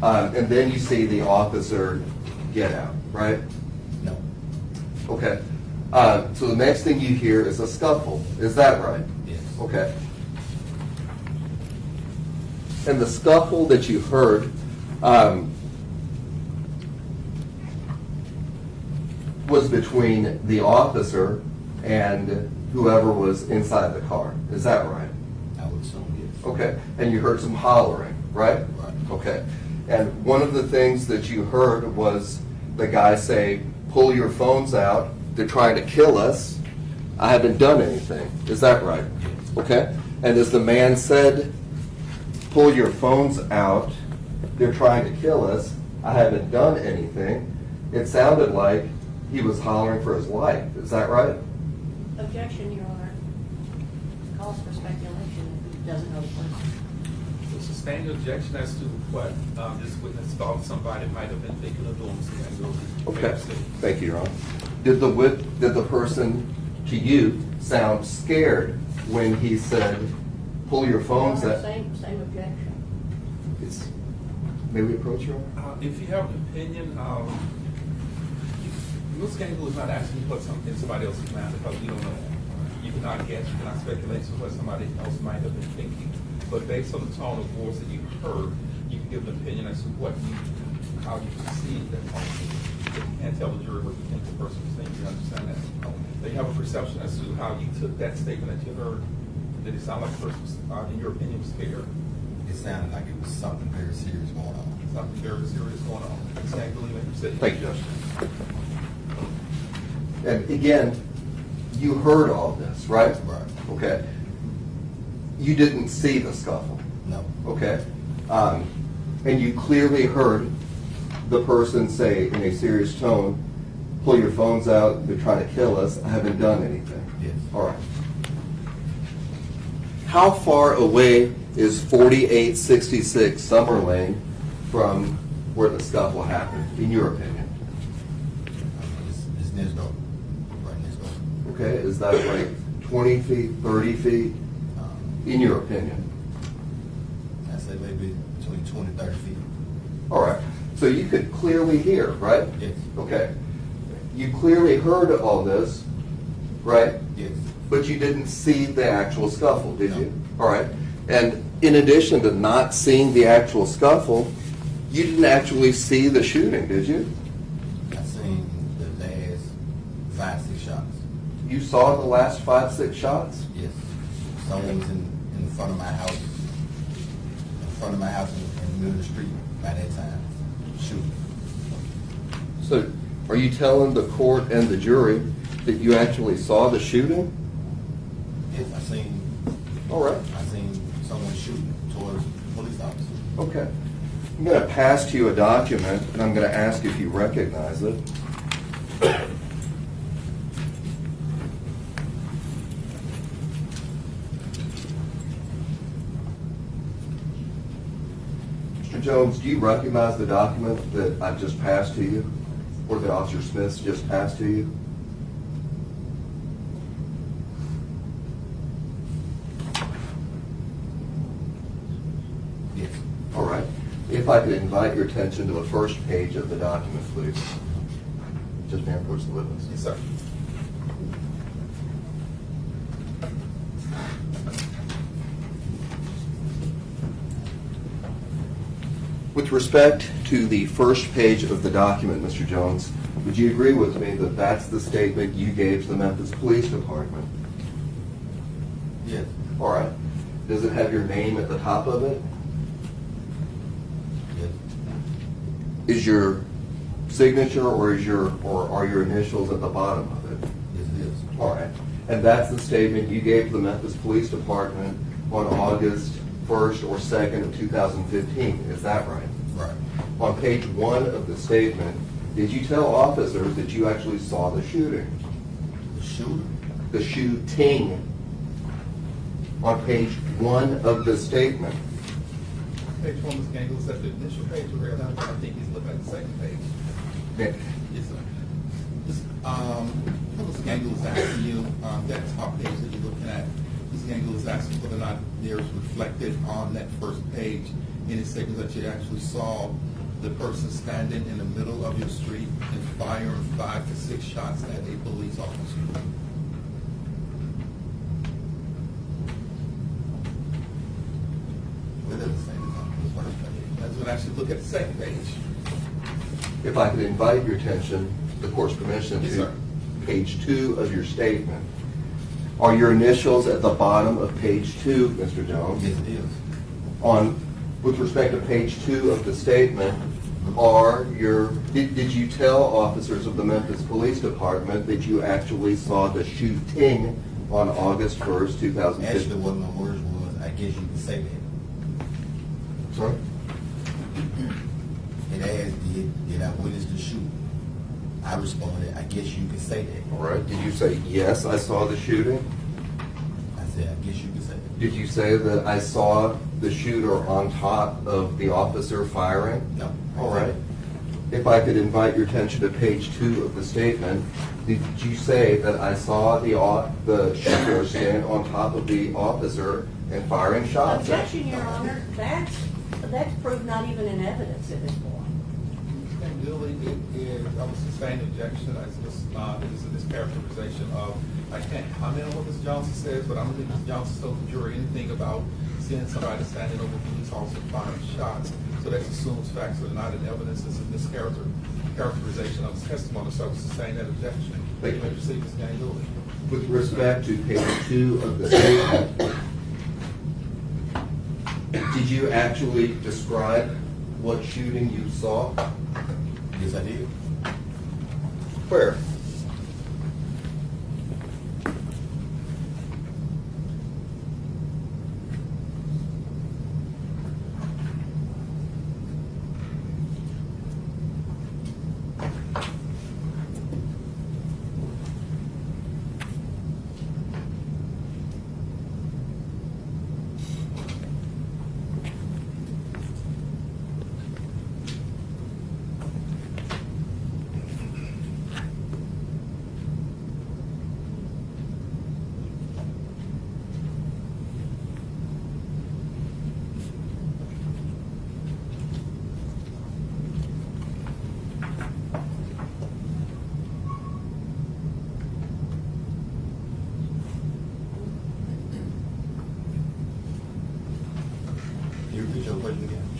And then you see the officer get out, right? No. Okay. So the next thing you hear is a scuffle. Is that right? Yes. Okay. And the scuffle that you heard was between the officer and whoever was inside the car. Is that right? I would assume yes. Okay. And you heard some hollering, right? Right. Okay. And one of the things that you heard was the guy say, "Pull your phones out. They're trying to kill us. I haven't done anything." Is that right? Yes. Okay. And as the man said, "Pull your phones out. They're trying to kill us. I haven't done anything," it sounded like he was hollering for his life. Is that right? Objection, Your Honor. Calls for speculation if he doesn't know the person. Sustain your objection as to what this witness thought somebody might have been thinking of doing. Okay. Thank you, Your Honor. Did the person to you sound scared when he said, "Pull your phones Your out"? Honor, same objection. May we approach, Your Honor? If you have an opinion, Ms. Gangle is not asking you to put something in somebody else's mind because you don't know. You cannot guess, you cannot speculate to what somebody else might have been thinking. But based on the tone of voice that you heard, you can give an opinion as to how you perceive that tone. You can't tell the jury what you think the person was thinking. You understand that? They have a perception as to how you took that statement that you heard. Did it sound like the person was, in your opinion, was scared? It sounded like it was something very serious going on. Something very serious going on. Ms. Gangle, you said. Thank you. And again, you heard all this, right? Right. Okay. You didn't see the scuffle, No. okay? And you clearly heard the person say in a serious tone, "Pull your phones out, they're trying to kill us, I haven't done anything." Yes. All right. How far away is 4866 Summer Lane from where the scuffle happened, in your opinion? It's next door. Right next door. Okay, is that like 20 feet, 30 feet, in your opinion? I'd say maybe between 20 and 30 feet. All right, so you could clearly hear, right? Yes. Okay. You clearly heard all this, right? Yes. But you didn't see the actual scuffle, did No. you? All right. And in addition to not seeing the actual scuffle, you didn't actually see the shooting, did you? I seen the last 5-6 shots. You saw the last 5-6 shots? Yes. Someone was in front of my house. In front of my house in the middle of the street by that time, shooting. So are you telling the court and the jury that you actually saw the shooting? Yes, I seen someone shooting towards the police officer. Okay. I'm going to pass to you a document, and I'm going to ask if you recognize it. Mr. Jones, do you recognize the document that I've just passed to you, or that Officer Smith's just passed to you? Yes. All right. If I could invite your attention to the first page of the document, please. Just may I approach the witness? Yes, sir. With respect to the first page of the document, Mr. Jones, would you agree with me that that's the statement you gave to the Memphis Police Department? Yes. All right. Does it have your name at the top of it? Yes. Is your signature or are your initials at the bottom of it? Yes, it is. All right. And that's the statement you gave to the Memphis Police Department on August 1st or 2nd of 2015. Is that right? Right. On page 1 of the statement, did you tell officers that you actually saw the shooting? The shooter? The shooting. On page 1 of the statement. Page 1, Ms. Gangle, is that the initial page you read out? I think he's looking at the second page. Okay. Yes, sir. Ms. Gangle is asking you, that top page that you're looking at, Ms. Gangle is asking whether or not there's reflected on that first page any statements that you actually saw the person standing in the middle of your street and firing 5 to 6 shots at a police officer. It doesn't say this on the first page. That's when I should look at the second page. If I could invite your attention, the court's permission, Yes, to sir. page 2 of your statement. Are your initials at the bottom of page 2, Mr. Jones? Yes, it is. With respect to page 2 of the statement, did you tell officers of the Memphis Police Department that you actually saw the shooting on August 1st, 2015? Actually, what my words was, I guess you could say that. Sorry? It asked, did I witness the shooting? I responded, I guess you could say that. All right. Did you say, yes, I saw the shooting? I said, I guess you could say that. Did you say that I saw the shooter on top of the officer firing? No. All right. If I could invite your attention to page 2 of the statement, did you say that I saw the shooter stand on top of the officer and firing shots? Objection, Your Honor, that's proved not even in evidence at this point. And really, it is, I would sustain objection as this characterization of, I can't comment on what Ms. Johnson says, but I don't think Ms. Johnson told the jury anything about seeing somebody standing over a police officer firing shots. So that assumes facts that are not in evidence. This is mischaracterization of his testimony, so I would sustain that objection. Thank You you. may proceed, Ms. Gangle. With respect to page 2 of the statement, did you actually describe what shooting you saw? Yes, I did. Where?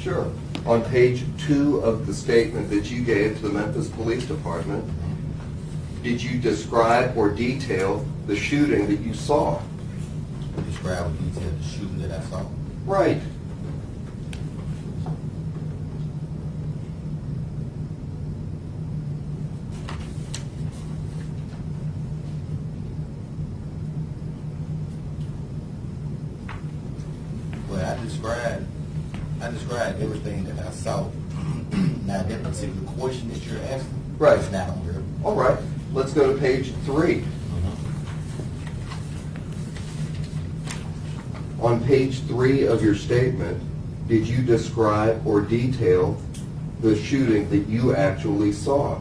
Sure. On page 2 of the statement that you gave to the Memphis Police Department, did you describe or detail the shooting that you saw? Describe with detail the shooting that I saw. Right. Well, I described everything that I saw. Now, that particular question that you're asking, Right. is not on here. All right. Let's go to page 3. On page 3 of your statement, did you describe or detail the shooting that you actually saw?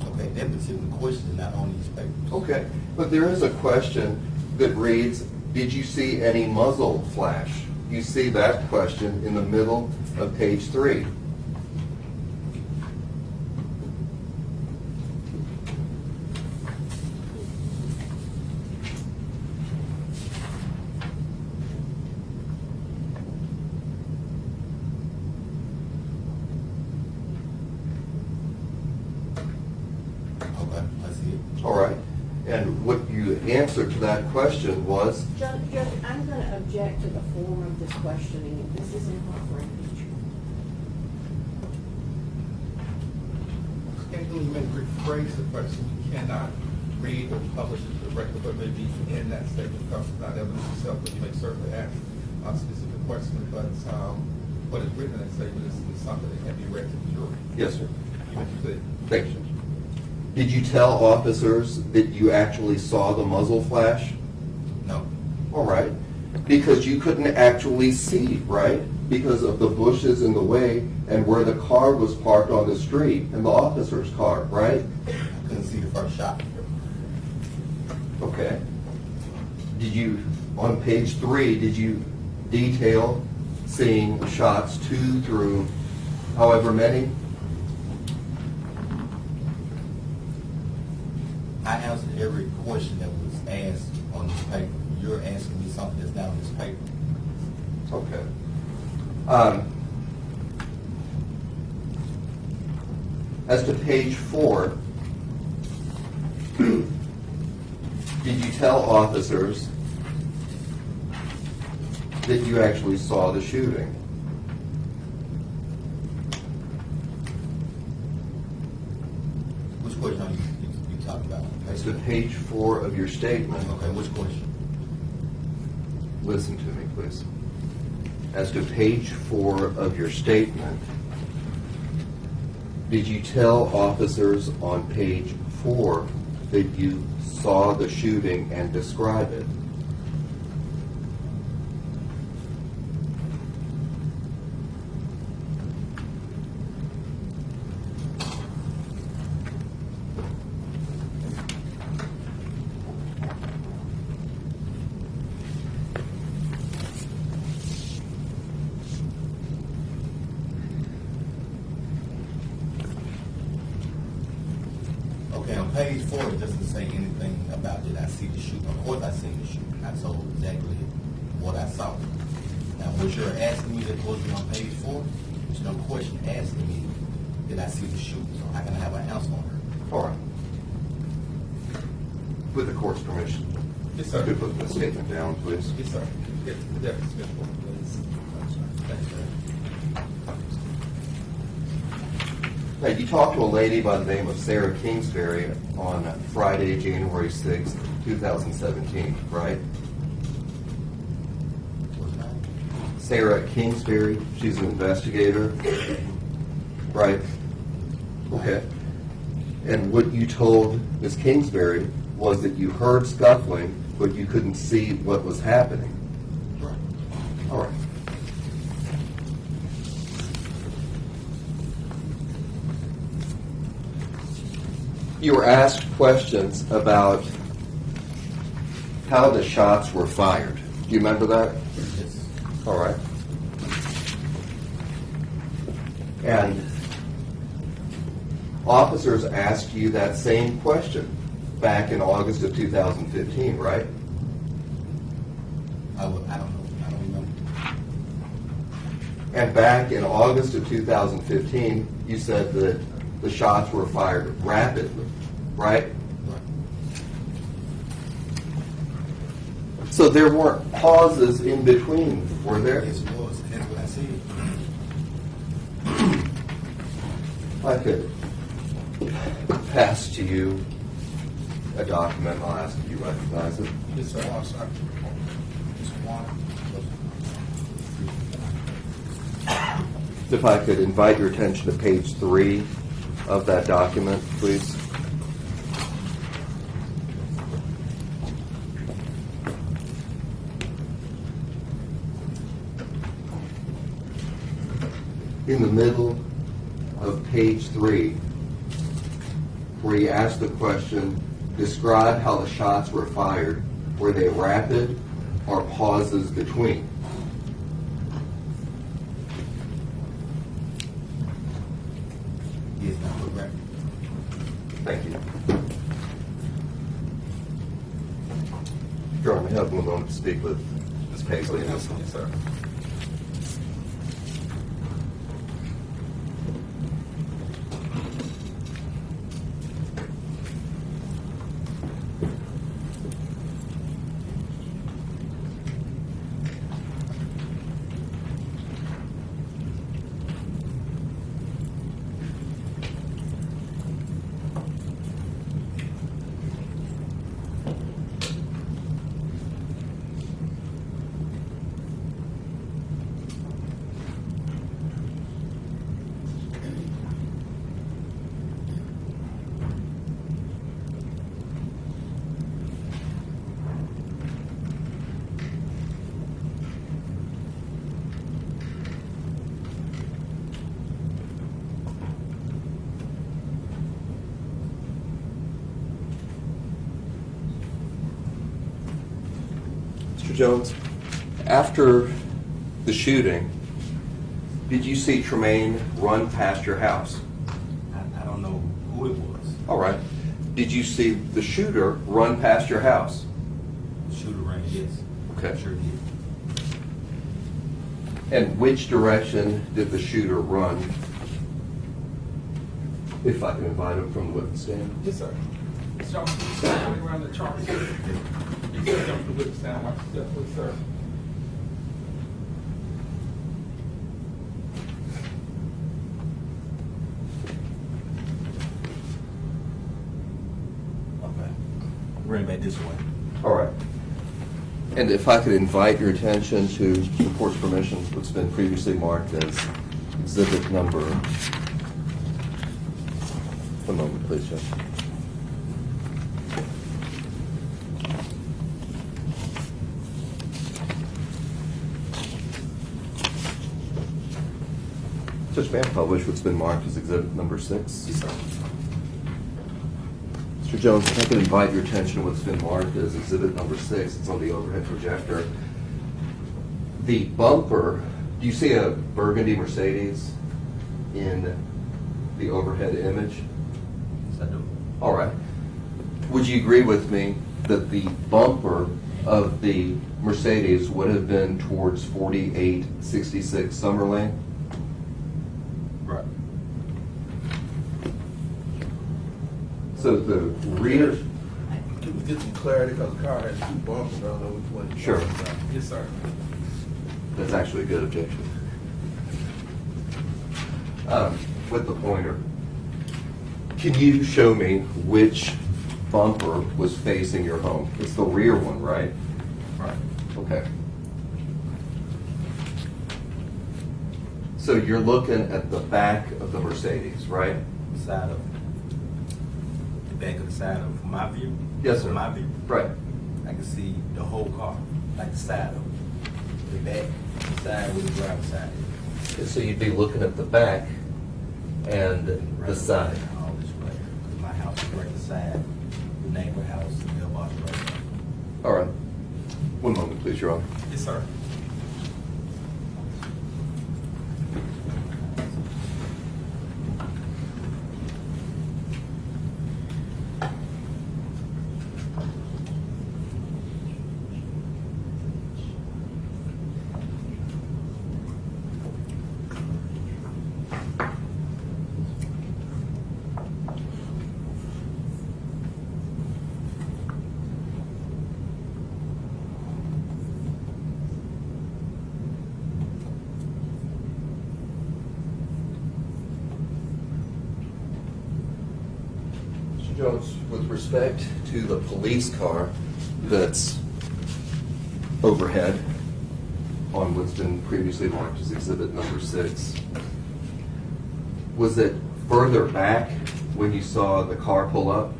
Okay, that particular question is not on these papers. Okay, but there is a question that reads, did you see any muzzle flash? You see that question in the middle of page 3. Okay, I see it. All right, and what you answered to that question was, Judge, I'm going to object to the form of this questioning. This isn't for impeachment. And when you may rephrase the question, you cannot read or publish it to the record, but maybe in that statement because it's not evidence itself, but you may certainly ask a specific question, but what is written in that statement is something that can be read to the jury. yes, sir. You may proceed. Thank you. Did you tell officers that you actually saw the muzzle flash? No. All right, because you couldn't actually see, right? Because of the bushes in the way and where the car was parked on the street and the officer's car, right? I couldn't see the first shot. Okay. Did you, on page 3, did you detail seeing shots 2 through however many? I answered every question that was asked on this paper. You're asking me something that's not on this paper. Okay. As to page 4, did you tell officers that you actually saw the shooting? Which question are you talking about? As to page 4 of your statement, Okay, which question? listen to me, please. As to page 4 of your statement, did you tell officers on page 4 that you saw the shooting and describe it? Okay, on page 4, it doesn't say anything about did I see the shooting. Of course I seen the shooting. I told exactly what I saw. Now, what you're asking me that was on page 4, there's no question asking me did I see the shooting. So how can I have an answer on her? All right. With the court's permission, Yes, sir. could you put the statement down, please? Yes, sir. Yes, the Deputy Smith, please. Thanks, sir. Now, you talked to a lady by the name of Sarah Kingsbury on Friday, January 6th, 2017, right? What's that? Sarah Kingsbury, she's an investigator, right? Okay. And what you told Ms. Kingsbury was that you heard scuffling, but you couldn't see what was happening. Right. All right. You were asked questions about how the shots were fired. Do you remember that? Yes. All right. And officers asked you that same question back in August of 2015, right? I don't know. I don't remember. And back in August of 2015, you said that the shots were fired rapidly, right? Right. So there weren't pauses in between, were there? Yes, it was. That's what I said. I could pass to you a document. I'll ask if you recognize it. Yes, sir. I'm sorry. Mr. Warner. If I could invite your attention to page 3 of that document, please. In the middle of page 3, where you ask the question, describe how the shots were fired. Were they rapid or pauses between? Yes, not correct. Thank you. John, we have one moment to speak with Ms. Paisley. Yes, sir. Mr. Jones, after the shooting, did you see Tremaine run past your house? I don't know who it was. All right. Did you see the shooter run past your house? The shooter ran, yes. Okay. Sure did. And which direction did the shooter run? If I can invite him from the witness stand. Yes, sir. Jump stand around the chart. You can jump the witness stand. Watch yourself, please, sir. Okay. Ran back this way. All right. And if I could invite your attention to the court's permission, what's been previously marked as exhibit number. One moment, please, Judge. Judge, may I publish what's been marked as exhibit number 6? Yes, sir. Mr. Jones, if I could invite your attention to what's been marked as exhibit number 6. It's on the overhead projector. The bumper, do you see a burgundy Mercedes in the overhead image? Yes, I do. All right. Would you agree with me that the bumper of the Mercedes would have been towards 4866 Summer Lane? Right. So the rear, Can we get some clarity, because the car has 2 bumpers, I don't know which one. Sure. Yes, sir. that's actually a good objection. With the pointer, can you show me which bumper was facing your home? It's the rear one, right? Right. Okay. So you're looking at the back of the Mercedes, right? The side of the back of the side of my view. Yes, sir. My view. Right. I can see the whole car, like the side of it. The back, the side where the driver's side is. So you'd be looking at the back and the side. All this way. Because my house is right beside the neighbor house, the mailbox right there. All right. One moment, please, Your Honor. Yes, sir. Jones, with respect to the police car that's overhead on what's been previously marked as exhibit number 6, was it further back when you saw the car pull up?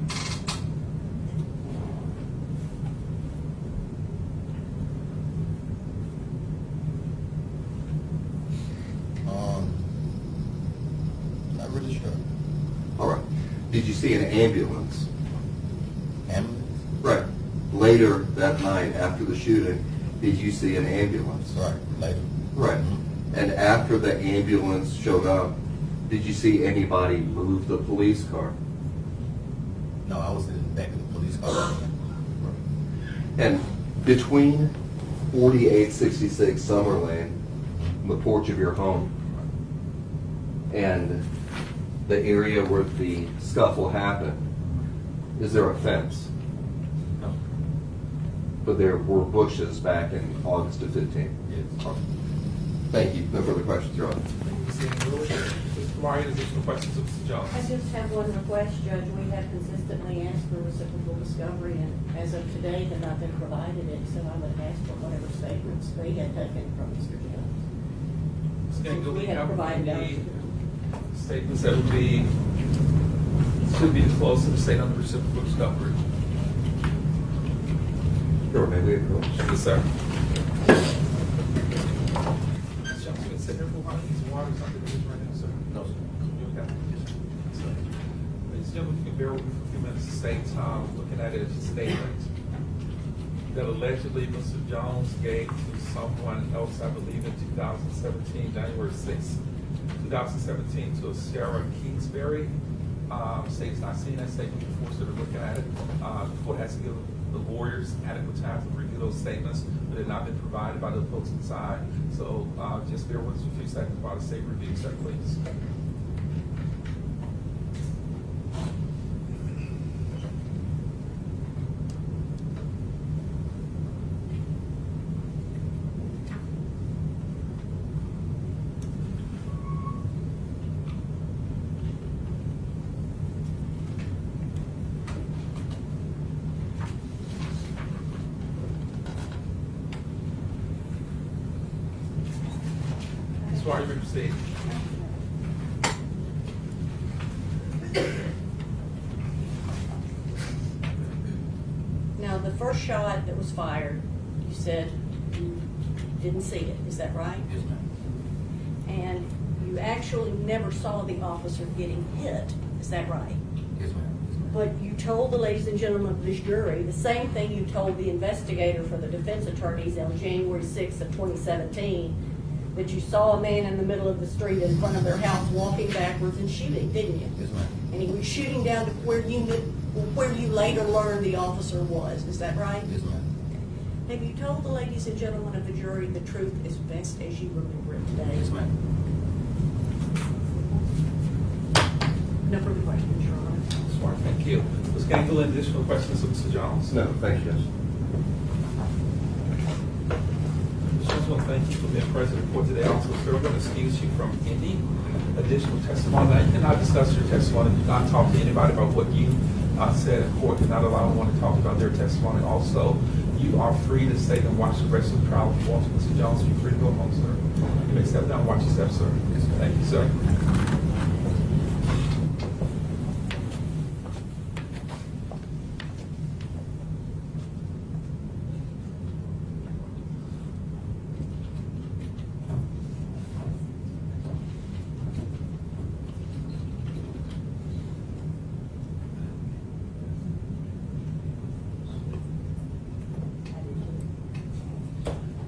Not really sure. All right. Did you see an ambulance? Ambulance? Right. Later that night after the shooting, did you see an ambulance? Right, later. Right. And after the ambulance showed up, did you see anybody move the police car? No, I was in the back of the police car. And between 4866 Summer Lane, the porch of your home, and the area where the scuffle happened, is there a fence? No. But there were bushes back in August of 15. Yes. Thank you. No further questions, Your Honor. Mr. Meyer, additional questions of Mr. Jones? I just have one request, Judge. We have consistently asked for reciprocal discovery, and as of today, have not been provided it, so I would ask for whatever statements they had taken from Mr. Jones. Ms. Gangle, We have have provided any those. statements that should be disclosed to the state under reciprocal discovery? Sure, may we approach? Yes, sir. Ms. Jones, you can sit here for a while. He's water something right now, sir. No, sir. You okay? Yes, sir. Ladies and gentlemen, if you can bear with me for a few minutes, the state's looking at a statement that allegedly Mr. Jones gave to someone else, I believe in 2017, January 6th, 2017, to a Sarah Kingsbury. State's not seen that statement before, so they're looking at it. The court has to give the lawyers adequate time to review those statements, but they've not been provided by the folks inside. So just bear with us for a few seconds while the state reviews that, please. Sorry, you may proceed. Now, the first shot that was fired, you said you didn't see it, is that right? Yes, ma'am. And you actually never saw the officer getting hit, is that right? Yes, ma'am. Yes, ma'am. But you told the ladies and gentlemen of this jury the same thing you told the investigator for the defense attorneys on January 6th of 2017, that you saw a man in the middle of the street in front of their house walking backwards and shooting, didn't you? Yes, ma'am. And he was shooting down to where you later learned the officer was, is that right? Yes, ma'am. Have you told the ladies and gentlemen of the jury the truth as best as you remember it today? Yes, ma'am. No further questions, Your Honor. Sorry, thank you. Ms. Gangle, any additional questions of Mr. Jones? No, thank you, Judge. Mr. Jones, well, thank you for being present in court today. Also, sir, we're going to excuse you from any additional testimony. Now, you cannot discuss your testimony. Do not talk to anybody about what you said in court. Do not allow anyone to talk about their testimony. Also, you are free to stay and watch the rest of the trial if you want to. Mr. Jones, you're free to go home, sir. You may step down and watch your step, sir. Yes, sir. Thank you, sir.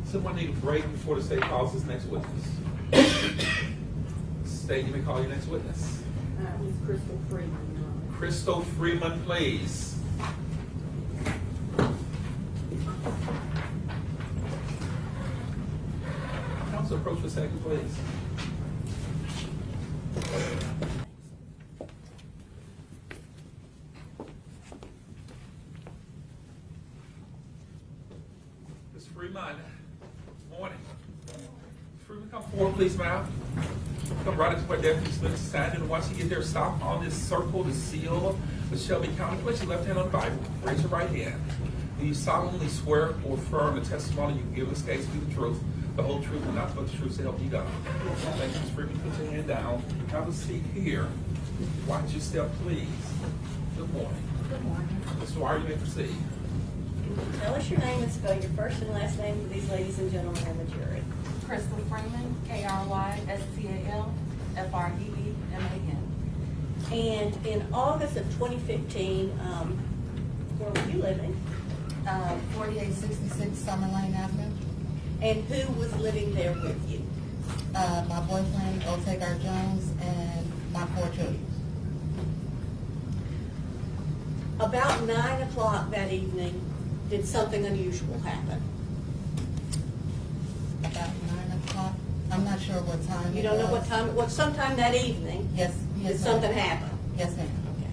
Someone need a break before the state calls its next witness. State, you may call your next witness. Ms. Crystal Freeman, Your Honor. Crystal Freeman, please. Counsel, approach for a second, please. Ms. Freeman, morning. Freeman, come forward, please, ma'am. come right up to where Deputy Smith is standing, and once you get there, stop on this circle, the seal of Shelby County. Place your left hand on the Bible, raise your right hand. Do you solemnly swear or affirm the testimony you give this case to be the truth, the whole truth, and nothing but the truth to help you God? Thank you, Ms. Freeman. Put your hand down. Have a seat here. Watch your step, please. Good morning. Good morning. Mr. Dwyer, you may proceed. Tell us your name and spell your first and last name for these ladies and gentlemen and the jury. Crystal Freeman, KRYSTAL-FREEMAN. And in August of 2015, where were you living? 4866 Summer Lane Avenue. And who was living there with you? My boyfriend, Otagar Jones, and my 4 children. About 9 o'clock that evening, did something unusual happen? About 9 o'clock. I'm not sure what time You it don't know what was. time, what sometime that evening, Yes, yes. did ma'am. something happen? Yes, ma'am. Okay.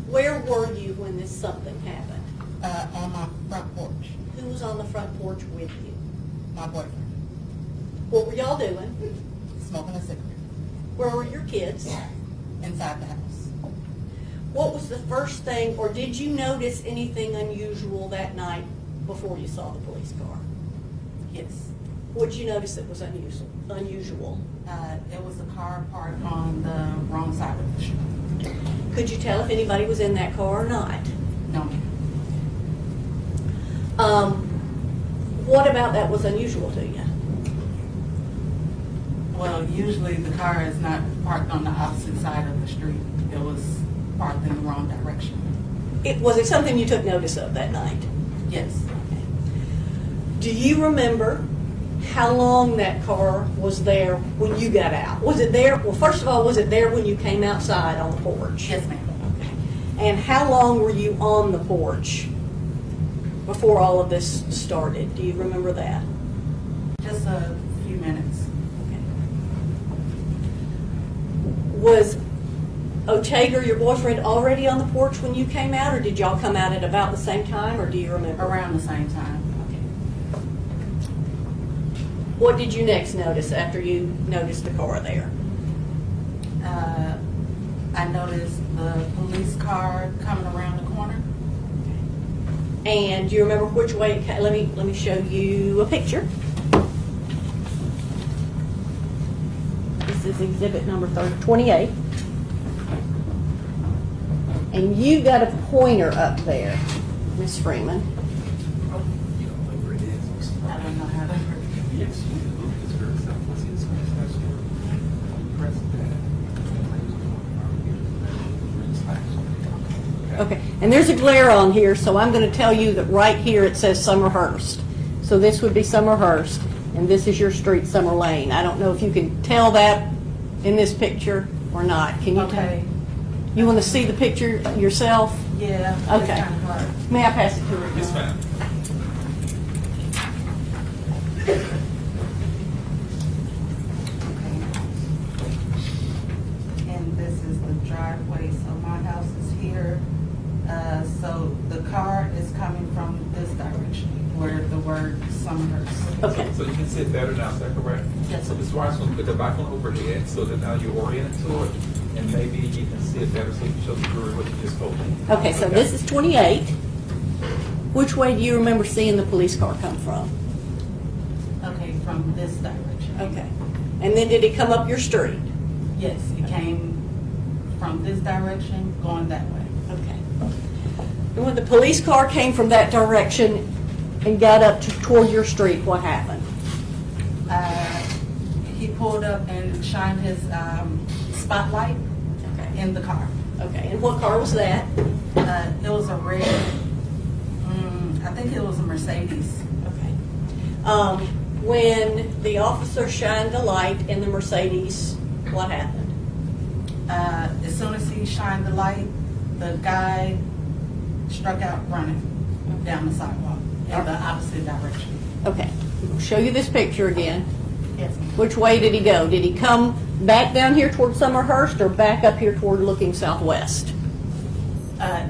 Where were you when this something happened? On my front porch. Who was on the front porch with you? My boyfriend. What were y'all doing? Smoking a cigarette. Where were your kids? Inside the house. What was the first thing, or did you notice anything unusual that night before you saw the police car? Yes. What did you notice that was unusual? It was a car parked on the wrong side of the street. Could you tell if anybody was in that car or not? No, ma'am. What about that was unusual to you? Well, usually the car is not parked on the opposite side of the street. It was parked in the wrong direction. Was it something you took notice of that night? Yes. Do you remember how long that car was there when you got out? Was it there, well, first of all, was it there when you came outside on the porch? Yes, ma'am. Okay. And how long were you on the porch before all of this started? Do you remember that? Just a few minutes. Was Otagar, your boyfriend, already on the porch when you came out, or did y'all come out at about the same time, or do you remember? Around the same time. What did you next notice after you noticed the car there? I noticed the police car coming around the corner. And do you remember which way it came? Let me show you a picture. This is exhibit number 28. And you got a pointer up there, Miss Freeman. You don't know where it is. I don't know how to. Yes, you do. It's very simple. See, it's press that. Okay, and there's a glare on here, so I'm going to tell you that right here it says Summerhurst. So this would be Summerhurst, and this is your street, Summer Lane. I don't know if you can tell that in this picture or not. Can you tell? Okay. You want to see the picture yourself? Yeah. It's Okay. kind of hard. May I pass it to her? Yes, ma'am. And this is the driveway, so my house is here. So the car is coming from this direction, where the word Summerhurst. Okay. So you can sit better now, is that correct? Yes, So sir. Ms. Rice, going to put the back on overhead so that now you're oriented to it, and maybe you can see it better so you can show the jury what you just told me. Okay, so this is 28. Which way do you remember seeing the police car come from? Okay, from this direction. Okay. And then did it come up your street? Yes, it came from this direction, going that way. Okay. And when the police car came from that direction and got up toward your street, what happened? He pulled up and shined his spotlight in the car. Okay, and what car was that? It was a red, I think it was a Mercedes. Okay. When the officer shined the light in the Mercedes, what happened? As soon as he shined the light, the guy struck out running down the sidewalk in the opposite direction. Okay, I'll show you this picture again. Yes, ma'am. Which way did he go? Did he come back down here toward Summerhurst or back up here toward looking southwest?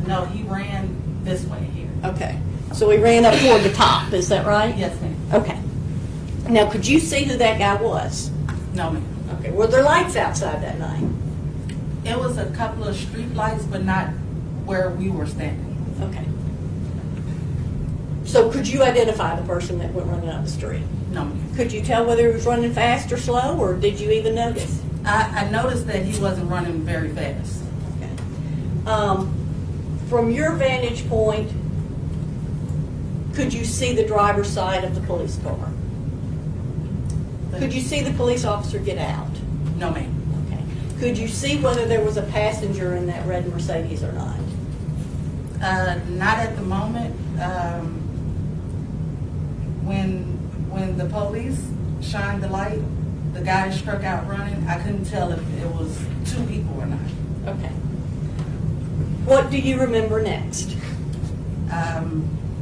No, he ran this way here. Okay, so he ran up toward the top, is that right? Yes, ma'am. Okay. Now, could you see who that guy was? No, ma'am. Okay, were there lights outside that night? It was a couple of street lights, but not where we were standing. Okay. So could you identify the person that went running up the street? No, ma'am. Could you tell whether he was running fast or slow, or did you even notice? I noticed that he wasn't running very fast. Okay. From your vantage point, could you see the driver's side of the police car? Could you see the police officer get out? No, ma'am. Okay. Could you see whether there was a passenger in that red Mercedes or not? Not at the moment. When the police shined the light, the guy struck out running. I couldn't tell if it was two people or not. Okay. What do you remember next?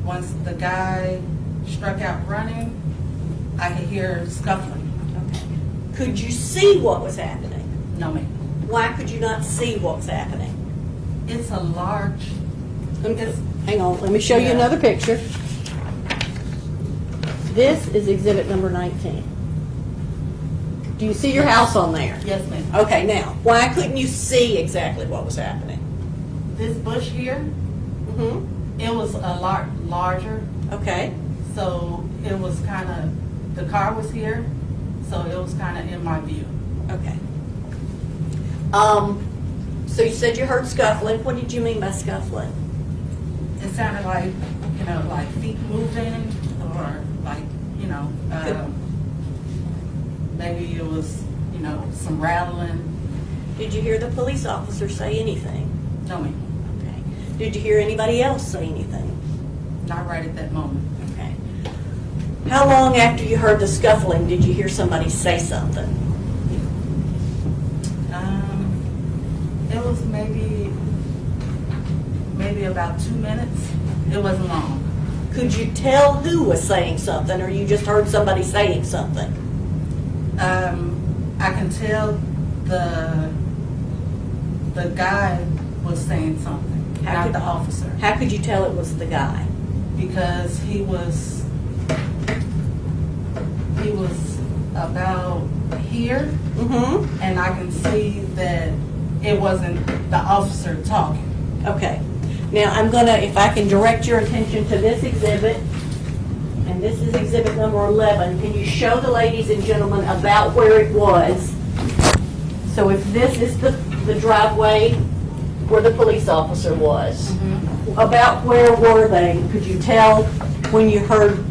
Once the guy struck out running, I could hear scuffling. Okay. Could you see what was happening? No, ma'am. Why could you not see what was happening? It's a large. Hang on, let me show you Yeah. another picture. This is exhibit number 19. Do you see your house on there? Yes, ma'am. Okay, now, why couldn't you see exactly what was happening? This bush here, Mm-hmm. it was a lot larger, Okay, so it was kind of, the car was here, so it was kind of in my view. okay. So you said you heard scuffling. What did you mean by scuffling? It sounded like, like feet moving, or like, maybe it was, some rattling. Did you hear the police officer say anything? No, ma'am. Okay. Did you hear anybody else say anything? Not right at that moment. Okay. How long after you heard the scuffling did you hear somebody say something? It was maybe about 2 minutes. It wasn't long. Could you tell who was saying something, or you just heard somebody saying something? I can tell the guy was saying something, How not could- the officer, How could you tell it was the guy? because he was about here, Mm-hmm. and I can see that it wasn't the officer talking. Okay. Now, I'm gonna, if I can direct your attention to this exhibit, and this is exhibit number 11, can you show the ladies and gentlemen about where it was? So if this is the driveway where the police officer was, about where were they? Could you tell when you heard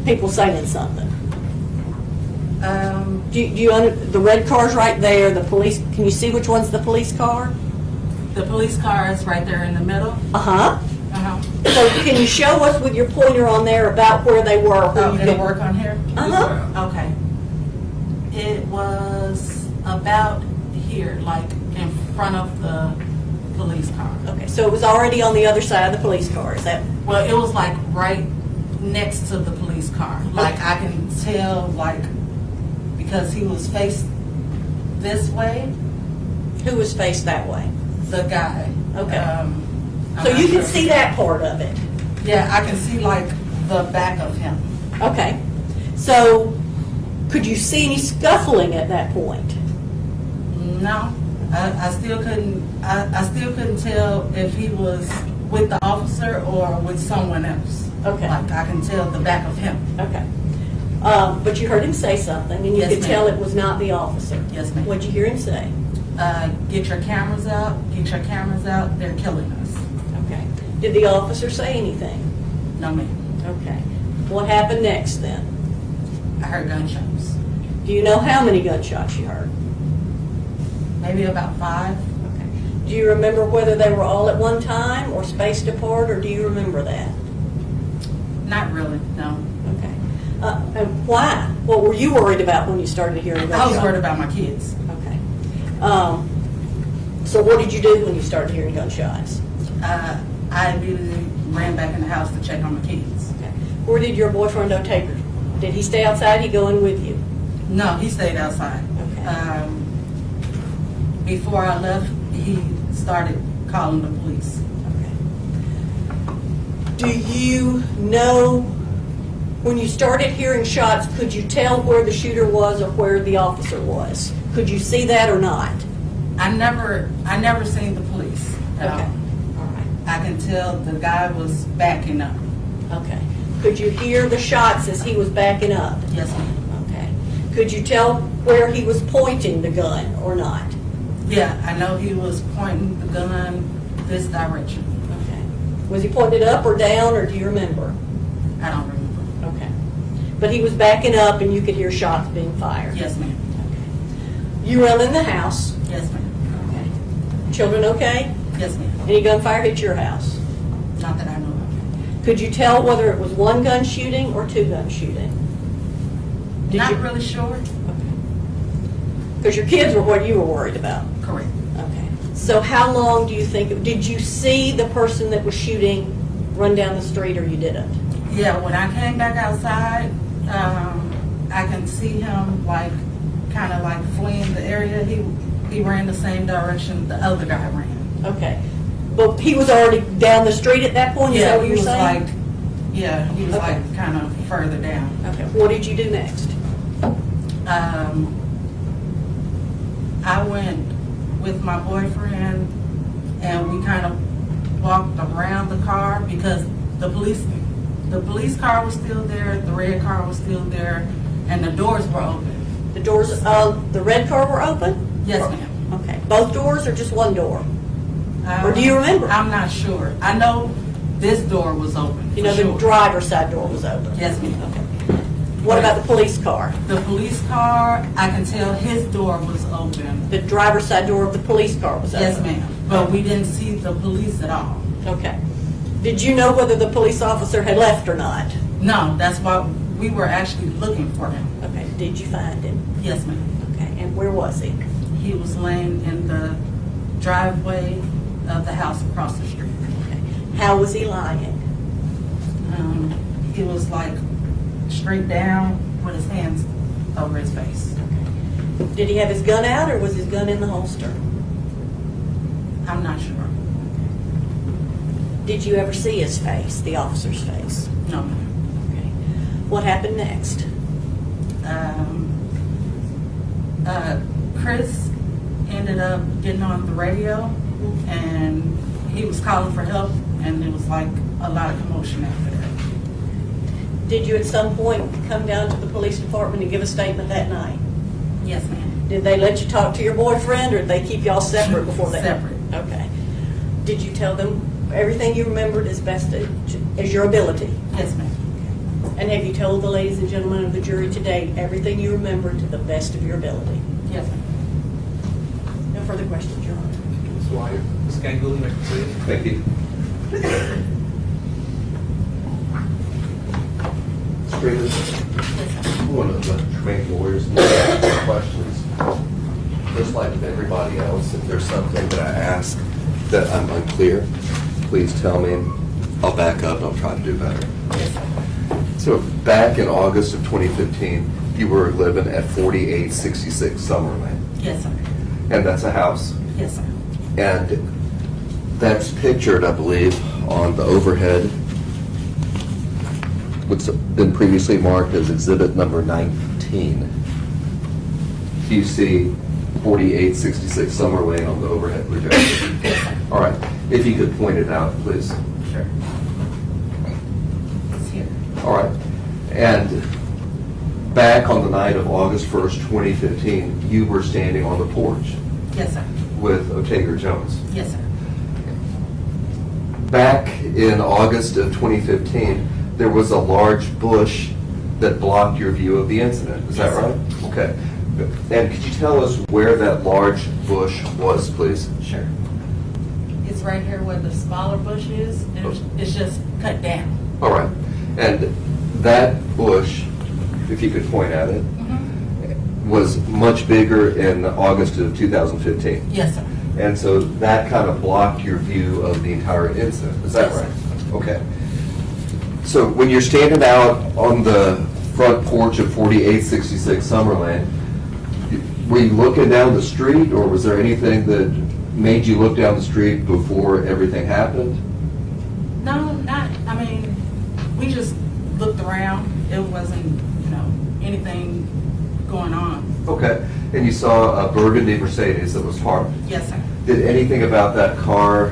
people saying something? The red car's right there, the police, can you see which one's the police car? The police car is right there in the middle. Uh-huh. Uh-huh. So can you show us with your pointer on there about where they were? Oh, it'll work on here? Uh-huh. Okay. It was about here, like in front of the police car. Okay, so it was already on the other side of the police car, is that? Well, it was like right next to the police car. Like I can tell, like, because he was faced this way, Who was faced that way? the guy. Okay. I'm So not you can sure. see that part of it? Yeah, I can see like the back of him. Okay. So could you see any scuffling at that point? No, I still couldn't. I still couldn't tell if he was with the officer or with someone else. Okay. Like I can tell the back of him. Okay. But you heard him say something, and you Yes, could ma'am. tell it was not the officer. Yes, ma'am. What'd you hear him say? Get your cameras out. Get your cameras out. They're killing us. Okay. Did the officer say anything? No, ma'am. Okay. What happened next then? I heard gunshots. Do you know how many gunshots you heard? Maybe about 5. Okay. Do you remember whether they were all at one time or spaced apart, or do you remember that? Not really. No. Okay. And why? What were you worried about when you started hearing gunshots? I was worried about my kids. Okay. So what did you do when you started hearing gunshots? I immediately ran back in the house to check on my kids. Okay. Where did your boyfriend take her? Did he stay outside? He go in with you? No, he stayed outside. Okay. Before I left, he started calling the police. Okay. Do you know When you started hearing shots, could you tell where the shooter was or where the officer was? Could you see that or not? I never seen the police at Okay. all. All right. I can tell the guy was backing up. Okay. Could you hear the shots as he was backing up? Yes, ma'am. Okay. Could you tell where he was pointing the gun or not? Yeah, I know he was pointing the gun this direction. Okay. Was he pointed up or down, or do you remember? I don't remember. Okay. But he was backing up and you could hear shots being fired? Yes, ma'am. Okay. You were in the house? Yes, ma'am. Okay. Children okay? Yes, ma'am. Any gunfire hit your house? Not that I know of. Could you tell whether it was one gun shooting or two gun shooting? Did Not you- really sure. Because your kids were what you were worried about. Correct. Okay. So how long do you think, did you see the person that was shooting run down the street or you didn't? Yeah, when I came back outside, I can see him like, kind of like fleeing the area. He ran the same direction the other guy ran. Okay. But he was already down the street at that point, is that Yeah, what he you're was saying? like, yeah, he was Okay. like kind of further down. Okay. What did you do next? I went with my boyfriend and we kind of walked around the car because the police car was still there, the red car was still there, and the doors were open. The doors of the red car were open? Yes, ma'am. Okay. Both doors or just one door? Or do you remember? I'm not sure. I know this door was open. You know, for the sure. driver's side door was open? Yes, ma'am. Okay. What about the police car? The police car, I can tell his door was open. The driver's side door of the police car was open? Yes, ma'am. But we didn't see the police at all. Okay. Did you know whether the police officer had left or not? No, that's why we were actually looking for him. Okay. Did you find him? Yes, ma'am. Okay. And where was he? He was laying in the driveway of the house across the street. Okay. How was he lying? He was like straight down with his hands over his face. Did he have his gun out or was his gun in the holster? I'm not sure. Did you ever see his face, the officer's face? No, ma'am. Okay. What happened next? Chris ended up getting on the radio and he was calling for help and it was like a lot of commotion after that. Did you at some point come down to the police department and give a statement that night? Yes, ma'am. Did they let you talk to your boyfriend or did they keep y'all separate before that? Separate. Okay. Did you tell them everything you remembered as best as your ability? Yes, ma'am. And have you told the ladies and gentlemen of the jury today everything you remembered to the best of your ability? Yes, ma'am. No further questions, Your Honor. Ms. Wyatt, Ms. Ganguly, you may proceed. Thank you. Freeman, one of the Tremaine lawyers, questions. Just like everybody else, if there's something that I ask that I'm unclear, please tell me. I'll back up and I'll try to do better. So back in August of 2015, you were living at 4866 Summer Lane. Yes, sir. And that's a house. Yes, sir. And that's pictured, I believe, on the overhead, what's been previously marked as exhibit number 19. Do you see 4866 Summer Lane on the overhead projection? All right, if you could point it out, please. Sure. It's here. All right, and back on the night of August 1st, 2015, you were standing on the porch Yes, sir. with Otager Jones. Yes, sir. Back in August of 2015, there was a large bush that blocked your view of the incident. Is that Yes, sir. right? Okay. And could you tell us where that large bush was, please? Sure. It's right here where the smaller bush is. It's just cut down. All right. And that bush, if you could point at it, was much bigger in August of 2015. Yes, sir. And so that kind of blocked your view of the entire incident. Is that Yes, sir. right? Okay. So when you're standing out on the front porch of 4866 Summer Lane, were you looking down the street, or was there anything that made you look down the street before everything happened? No, not, I mean, we just looked around. It wasn't, anything going on. Okay. And you saw a burgundy Mercedes that was parked. Yes, sir. Did anything about that car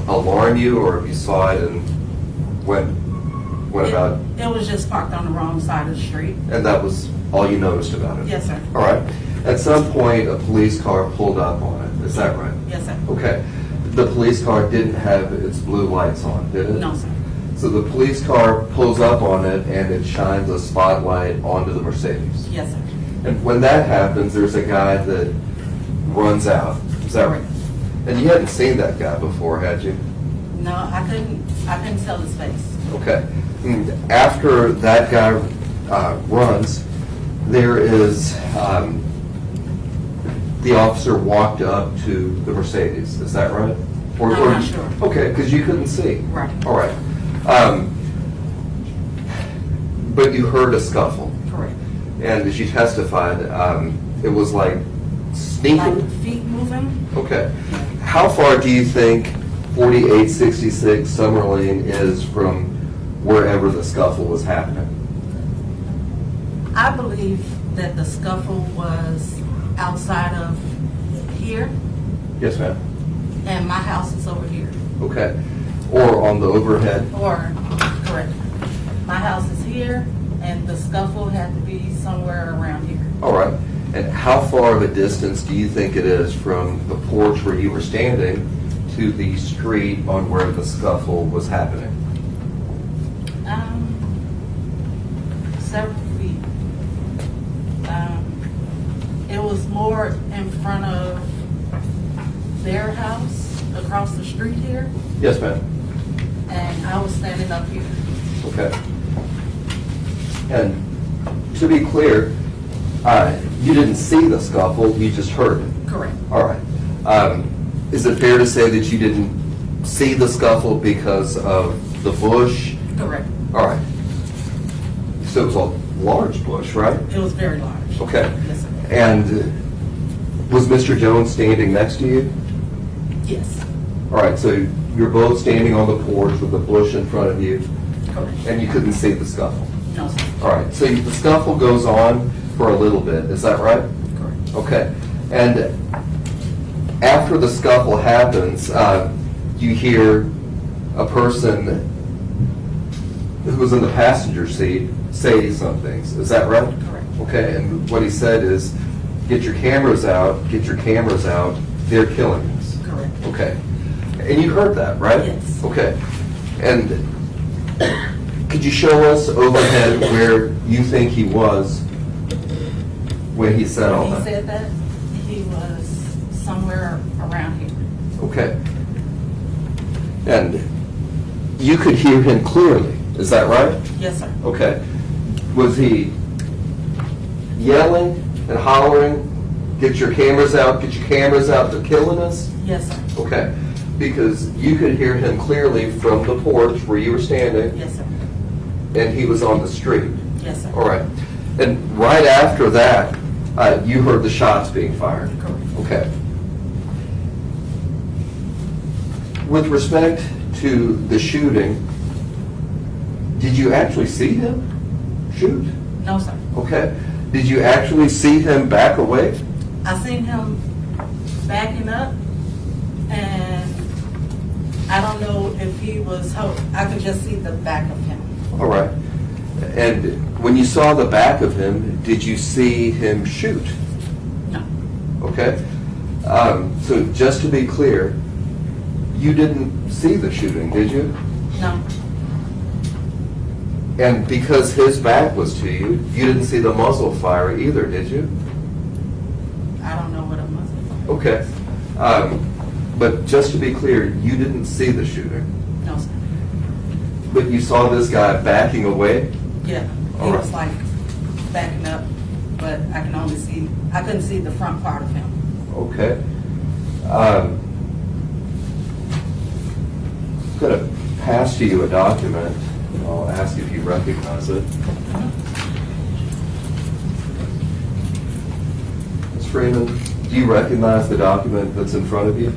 alarm you, or if you saw it and went about? It was just parked on the wrong side of the street. And that was all you noticed about it? Yes, sir. All right. At some point, a police car pulled up on it. Is that right? Yes, sir. Okay. The police car didn't have its blue lights on, did it? No, sir. So the police car pulls up on it and it shines a spotlight onto the Mercedes. Yes, sir. And when that happens, there's a guy that runs out. Is that right? And you hadn't seen that guy before, had you? No, I couldn't tell his face. Okay. And after that guy runs, there is, the officer walked up to the Mercedes. Is that right? I'm not sure. Okay, because you couldn't see. Right. All right. But you heard a scuffle. Correct. And as you testified, it was like sneaking. Like feet moving? Okay. How far do you think 4866 Summer Lane is from wherever the scuffle was happening? I believe that the scuffle was outside of here, Yes, ma'am. and my house is over here. Okay. Or on the overhead? Or, correct. My house is here, and the scuffle had to be somewhere around here. All right. And how far of a distance do you think it is from the porch where you were standing to the street on where the scuffle was happening? Several feet. It was more in front of their house across the street here, Yes, ma'am. and I was standing up here. Okay. And to be clear, you didn't see the scuffle, you just heard it. Correct. All right. Is it fair to say that you didn't see the scuffle because of the bush? Correct. All right. So it was a large bush, right? It was very large. Okay. Yes, sir. And was Mr. Jones standing next to you? Yes. All right, so you're both standing on the porch with the bush in front of you, Correct. and you couldn't see the scuffle. No, sir. All right, so the scuffle goes on for a little bit, is that right? Correct. Okay. And after the scuffle happens, you hear a person who was in the passenger seat say some things. Is that right? Correct. Okay, and what he said is, get your cameras out, they're killing us. Correct. Okay. And you heard that, right? Yes. Okay. And could you show us overhead where you think he was when he said all He that? said that he was somewhere around here. Okay. And you could hear him clearly, is that right? Yes, sir. Okay. Was he yelling and hollering, get your cameras out, they're killing us? Yes, sir. Okay. Because you could hear him clearly from the porch where you were standing, Yes, sir. and he was on the street. Yes, sir. All right. And right after that, you heard the shots being fired. Correct. Okay. With respect to the shooting, did you actually see him shoot? No, sir. Okay. Did you actually see him back away? I seen him backing up, and I don't know if he was, I could just see the back of him. All right. And when you saw the back of him, did you see him shoot? No. Okay. So just to be clear, you didn't see the shooting, did you? No. And because his back was to you, you didn't see the muzzle fire either, did you? I don't know what it was. Okay. But just to be clear, you didn't see the shooting, No, sir. but you saw this guy backing away? Yeah. All He right. was like backing up, but I couldn't see the front part of him. Okay. I'm going to pass to you a document. I'll ask if you recognize it. Ms. Freeman, do you recognize the document that's in front of you?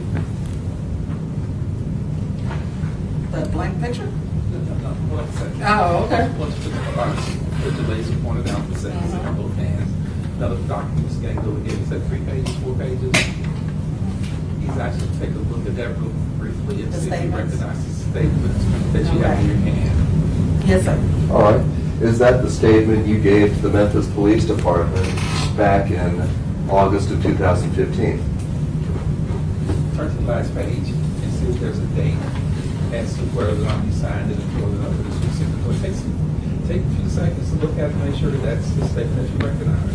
The blank picture? Hold on a second. Oh, okay. Once you put the laser pointer down for a second, Mhm. stick out both hands. Now the document is going to go again. Is that 3 pages, 4 pages? He's actually take a look at that real briefly and The see if he statements? recognizes the statements that you have in your hand. Yes, sir. All right. Is that the statement you gave to the Memphis Police Department back in August of 2015? Turn to the last page and see if there's a date as to whether or not you signed it and filled it up with a signature. Take a few seconds to look at it and make sure that that's the statement that you recognize.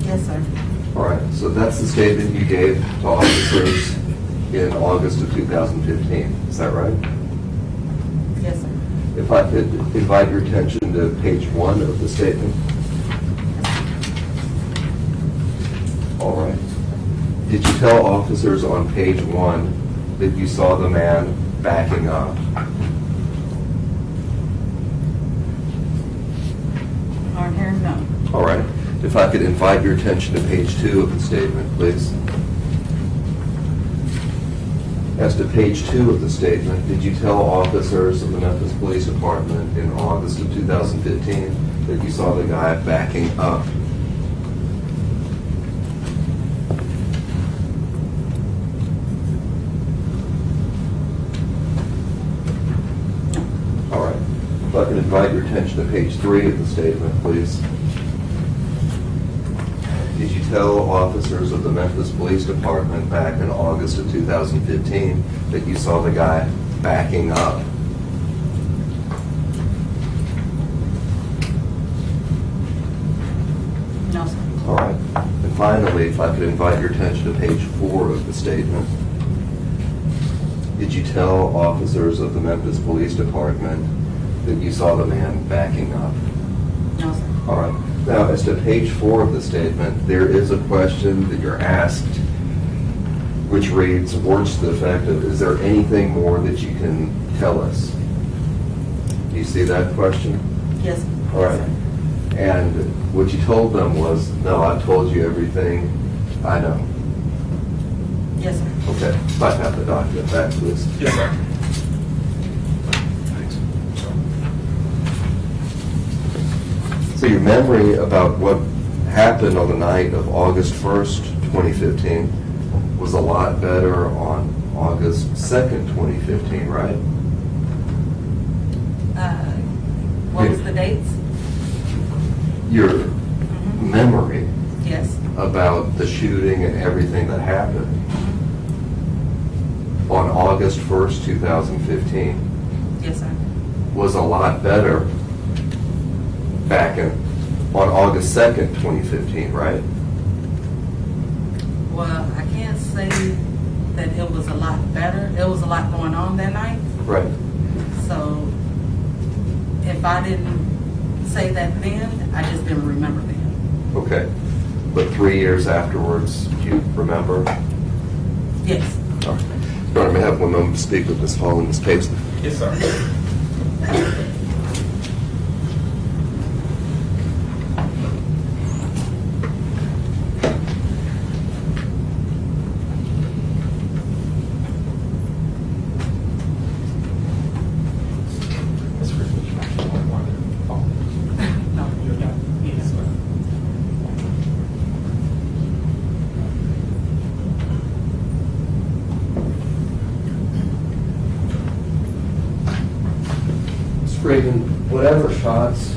Yes, sir. All right, so that's the statement you gave to officers in August of 2015. Is that right? Yes, sir. If I could invite your attention to page 1 of the statement. All right. Did you tell officers on page 1 that you saw the man backing up? On here, no. All right. If I could invite your attention to page 2 of the statement, please. As to page 2 of the statement, did you tell officers of the Memphis Police Department in August of 2015 that you saw the guy backing up? All right. If I could invite your attention to page 3 of the statement, please. Did you tell officers of the Memphis Police Department back in August of 2015 that you saw the guy backing up? No, sir. All right. And finally, if I could invite your attention to page 4 of the statement. Did you tell officers of the Memphis Police Department that you saw the man backing up? No, sir. All right. Now, as to page 4 of the statement, there is a question that you're asked, which reads, words to the effect of, is there anything more that you can tell us? Do you see that question? Yes, sir. All right. And what you told them was, no, I've told you everything I know. Yes, sir. Okay. If I have the document back, please. Yes, sir. So your memory about what happened on the night of August 1st, 2015 was a lot better on August 2nd, 2015, right? What was the dates? Your memory Yes. about the shooting and everything that happened on August 1st, 2015 Yes, sir. was a lot better back on August 2nd, 2015, right? Well, I can't say that it was a lot better. It was a lot going on that night. Right. So if I didn't say that then, I just didn't remember then. Okay. But 3 years afterwards, you remember? Yes. All right. Your Honor, may I have one moment to speak with Ms. Hall and Ms. Paisley? Yes, sir. Ms. Freeman, would you like to hold one there? Oh, No. you're not. Yes, sir. Ms. Freeman, whatever shots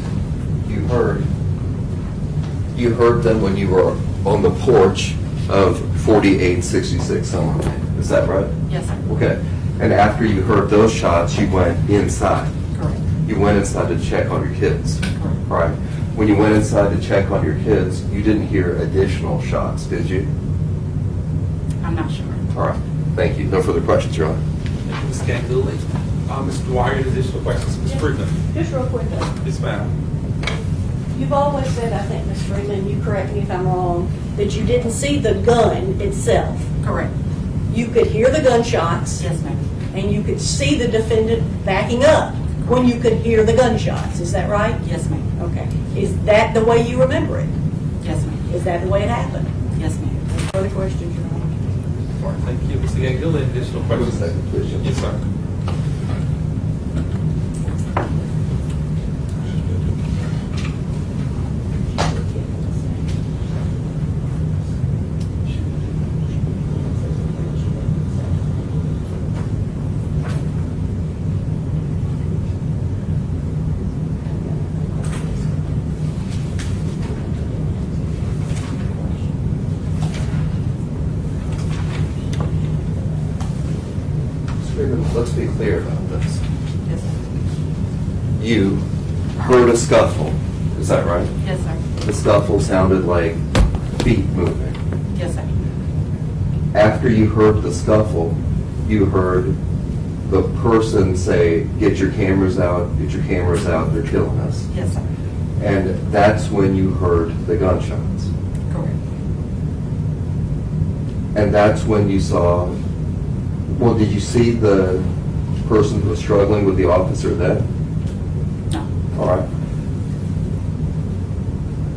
you heard them when you were on the porch of 4866 Summer Lane. Is that right? Yes, sir. Okay. And after you heard those shots, you went inside. Correct. You went inside to check on your kids. Correct. All right. When you went inside to check on your kids, you didn't hear additional shots, did you? I'm not sure. All right. Thank you. No further questions, Your Honor. Thank you, Ms. Ganguly. Mr. Dwyer, additional questions? Ms. Freeman? Just real quick, Yes, ma'am. you've always said, I think, Ms. Freeman, you correct me if I'm wrong, that you didn't see the gun itself. Correct. you could hear the gunshots. Yes, ma'am. And you could see the defendant backing up when you could hear the gunshots. Is that right? Yes, ma'am. Okay. Is that the way you remember it? Yes, ma'am. Is that the way it happened? Yes, ma'am. Further questions, Your Honor? All right, thank you. Mr. Gagill, any additional questions? Second, please. Yes, sir. Let's be clear about this. Yes, sir. You heard a scuffle, is that right? Yes, sir. The scuffle sounded like feet moving. Yes, sir. After you heard the scuffle, you heard the person say, "Get your cameras out, get your cameras out, they're killing us." Yes, sir. And that's when you heard the gunshots. Correct. And that's when you saw, well, did you see the person who was struggling with the officer then? No. All right.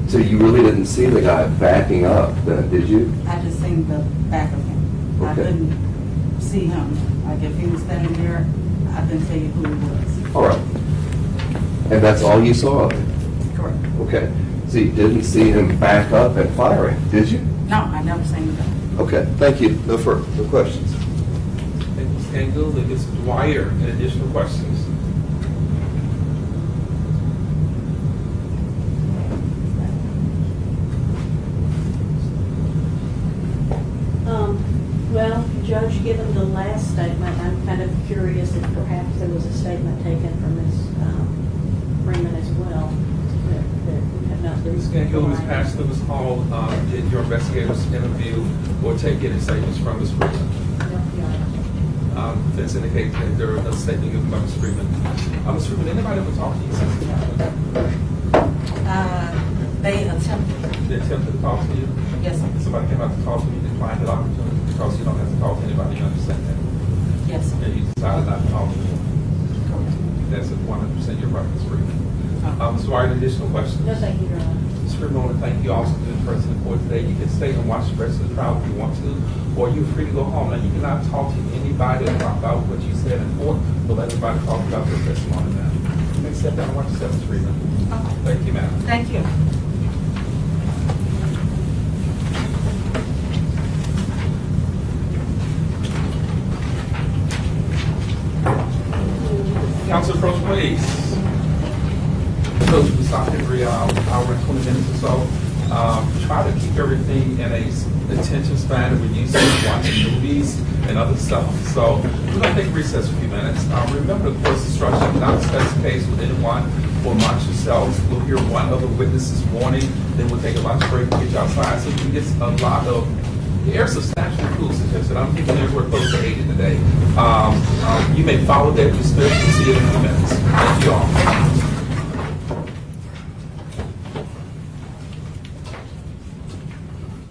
So you really didn't see the guy backing up then, did you? I just seen the back of him. I Okay. couldn't see him. Like if he was standing there, I couldn't tell you who he was. All right. And that's all you saw of him? Correct. Okay. So you didn't see him back up and firing, did you? No, I never seen him. Okay, thank you. No further questions. Thank you, Ms. Gagill. And Ms. Dwyer, any additional questions? Well, Judge, given the last statement, I'm kind of curious if perhaps there was a statement taken from Ms. Freeman as well that we have not. Ms. Gagill, Ms. Pastor, Ms. Hall, did your investigators interview or take any statements from Ms. Freeman? This indicates that there was no statement given by Ms. Freeman. Ms. Freeman, anybody ever talk to you since it happened? They attempted. They attempted to talk to you? Yes, sir. Somebody came out to talk to you, declined that opportunity because you don't have to talk to anybody, you understand that? Yes, sir. And you decided not to talk to them. Correct. That's 100% your right, Ms. Freeman. Ms. Dwyer, additional questions? No, thank you, Your Honor. Ms. Freeman, I want to thank you also for being present in court today. You can stay and watch the rest of the trial if you want to, or you're free to go home. Now, you cannot talk to anybody about what you said in court, but let everybody talk about their testimony now. You may step down and watch yourself, Ms. Freeman. Okay. Thank you, ma'am. Thank you. Council approach, please. So we stop every hour and 20 minutes or so. Try to keep everything in a attention span and reduce watching movies and other stuff. So we're going to take a recess for a few minutes. Remember the court's instruction, do not discuss the case with anyone or amongst yourselves. We'll hear one other witness this morning, then we'll take a lunch break and get you outside so we can get a lot of the air substantial food suggested. I'm thinking everywhere close to 80 today. You may follow that. We'll see it in a few minutes. Thank you all.